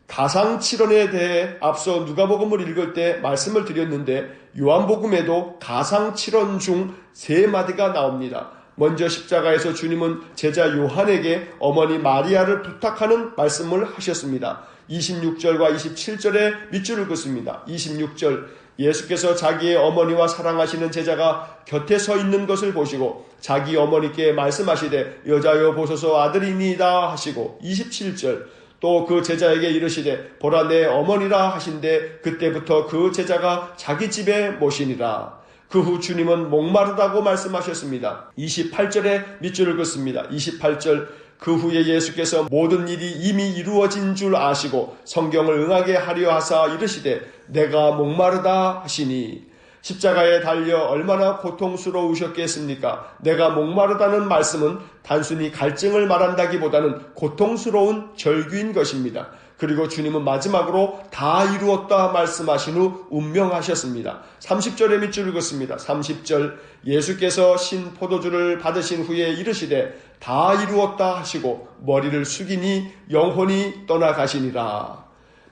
가상칠언에 대해 앞서 누가복음을 읽을 때 말씀을 드렸는데 요한복음에도 가상칠언 중 3마디가 나옵니다. 먼저 십자가에서 주님은 제자 요한에게 어머니 마리아를 부탁하는 말씀을 하셨습니다. 26절과 27절에 밑줄을 긋습니다. 26절, 예수께서 자기의 어머니와 사랑하시는 제자가 곁에 서 있는 것을 보시고 자기 어머니께 말씀하시되 여자여 보소서 아들이니이다 하시고 27절, 또 그 제자에게 이르시되 보라 내 어머니라 하신데 그때부터 그 제자가 자기 집에 모시니라. 그 후 주님은 목마르다고 말씀하셨습니다. 28절에 밑줄을 긋습니다. 28절, 그 후에 예수께서 모든 일이 이미 이루어진 줄 아시고 성경을 응하게 하려 하사 이르시되 내가 목마르다 하시니. 십자가에 달려 얼마나 고통스러우셨겠습니까? 내가 목마르다는 말씀은 단순히 갈증을 말한다기보다는 고통스러운 절규인 것입니다. 그리고 주님은 마지막으로 다 이루었다 말씀하신 후 운명하셨습니다. 30절에 밑줄을 긋습니다. 30절, 예수께서 신 포도주를 받으신 후에 이르시되 다 이루었다 하시고 머리를 숙이니 영혼이 떠나가시니라.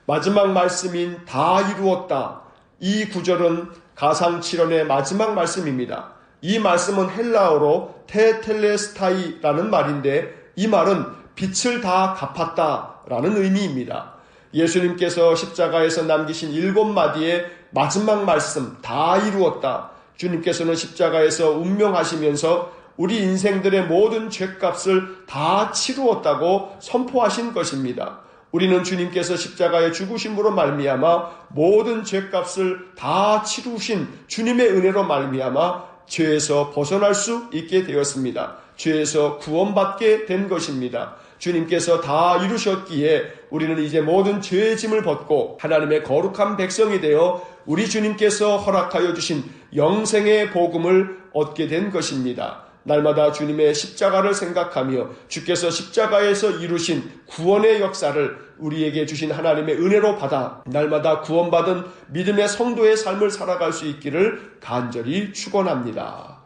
마지막 말씀인 다 이루었다. 이 구절은 가상칠언의 마지막 말씀입니다. 이 말씀은 헬라어로 테텔레스타이라는 말인데 이 말은 빛을 다 갚았다라는 의미입니다. 예수님께서 십자가에서 남기신 7마디의 마지막 말씀 다 이루었다. 주님께서는 십자가에서 운명하시면서 우리 인생들의 모든 죄값을 다 치루었다고 선포하신 것입니다. 우리는 주님께서 십자가의 죽으심으로 말미암아 모든 죄값을 다 치루신 주님의 은혜로 말미암아 죄에서 벗어날 수 있게 되었습니다. 죄에서 구원받게 된 것입니다. 주님께서 다 이루셨기에 우리는 이제 모든 죄의 짐을 벗고 하나님의 거룩한 백성이 되어 우리 주님께서 허락하여 주신 영생의 복음을 얻게 된 것입니다. 날마다 주님의 십자가를 생각하며 주께서 십자가에서 이루신 구원의 역사를 우리에게 주신 하나님의 은혜로 받아 날마다 구원받은 믿음의 성도의 삶을 살아갈 수 있기를 간절히 축원합니다.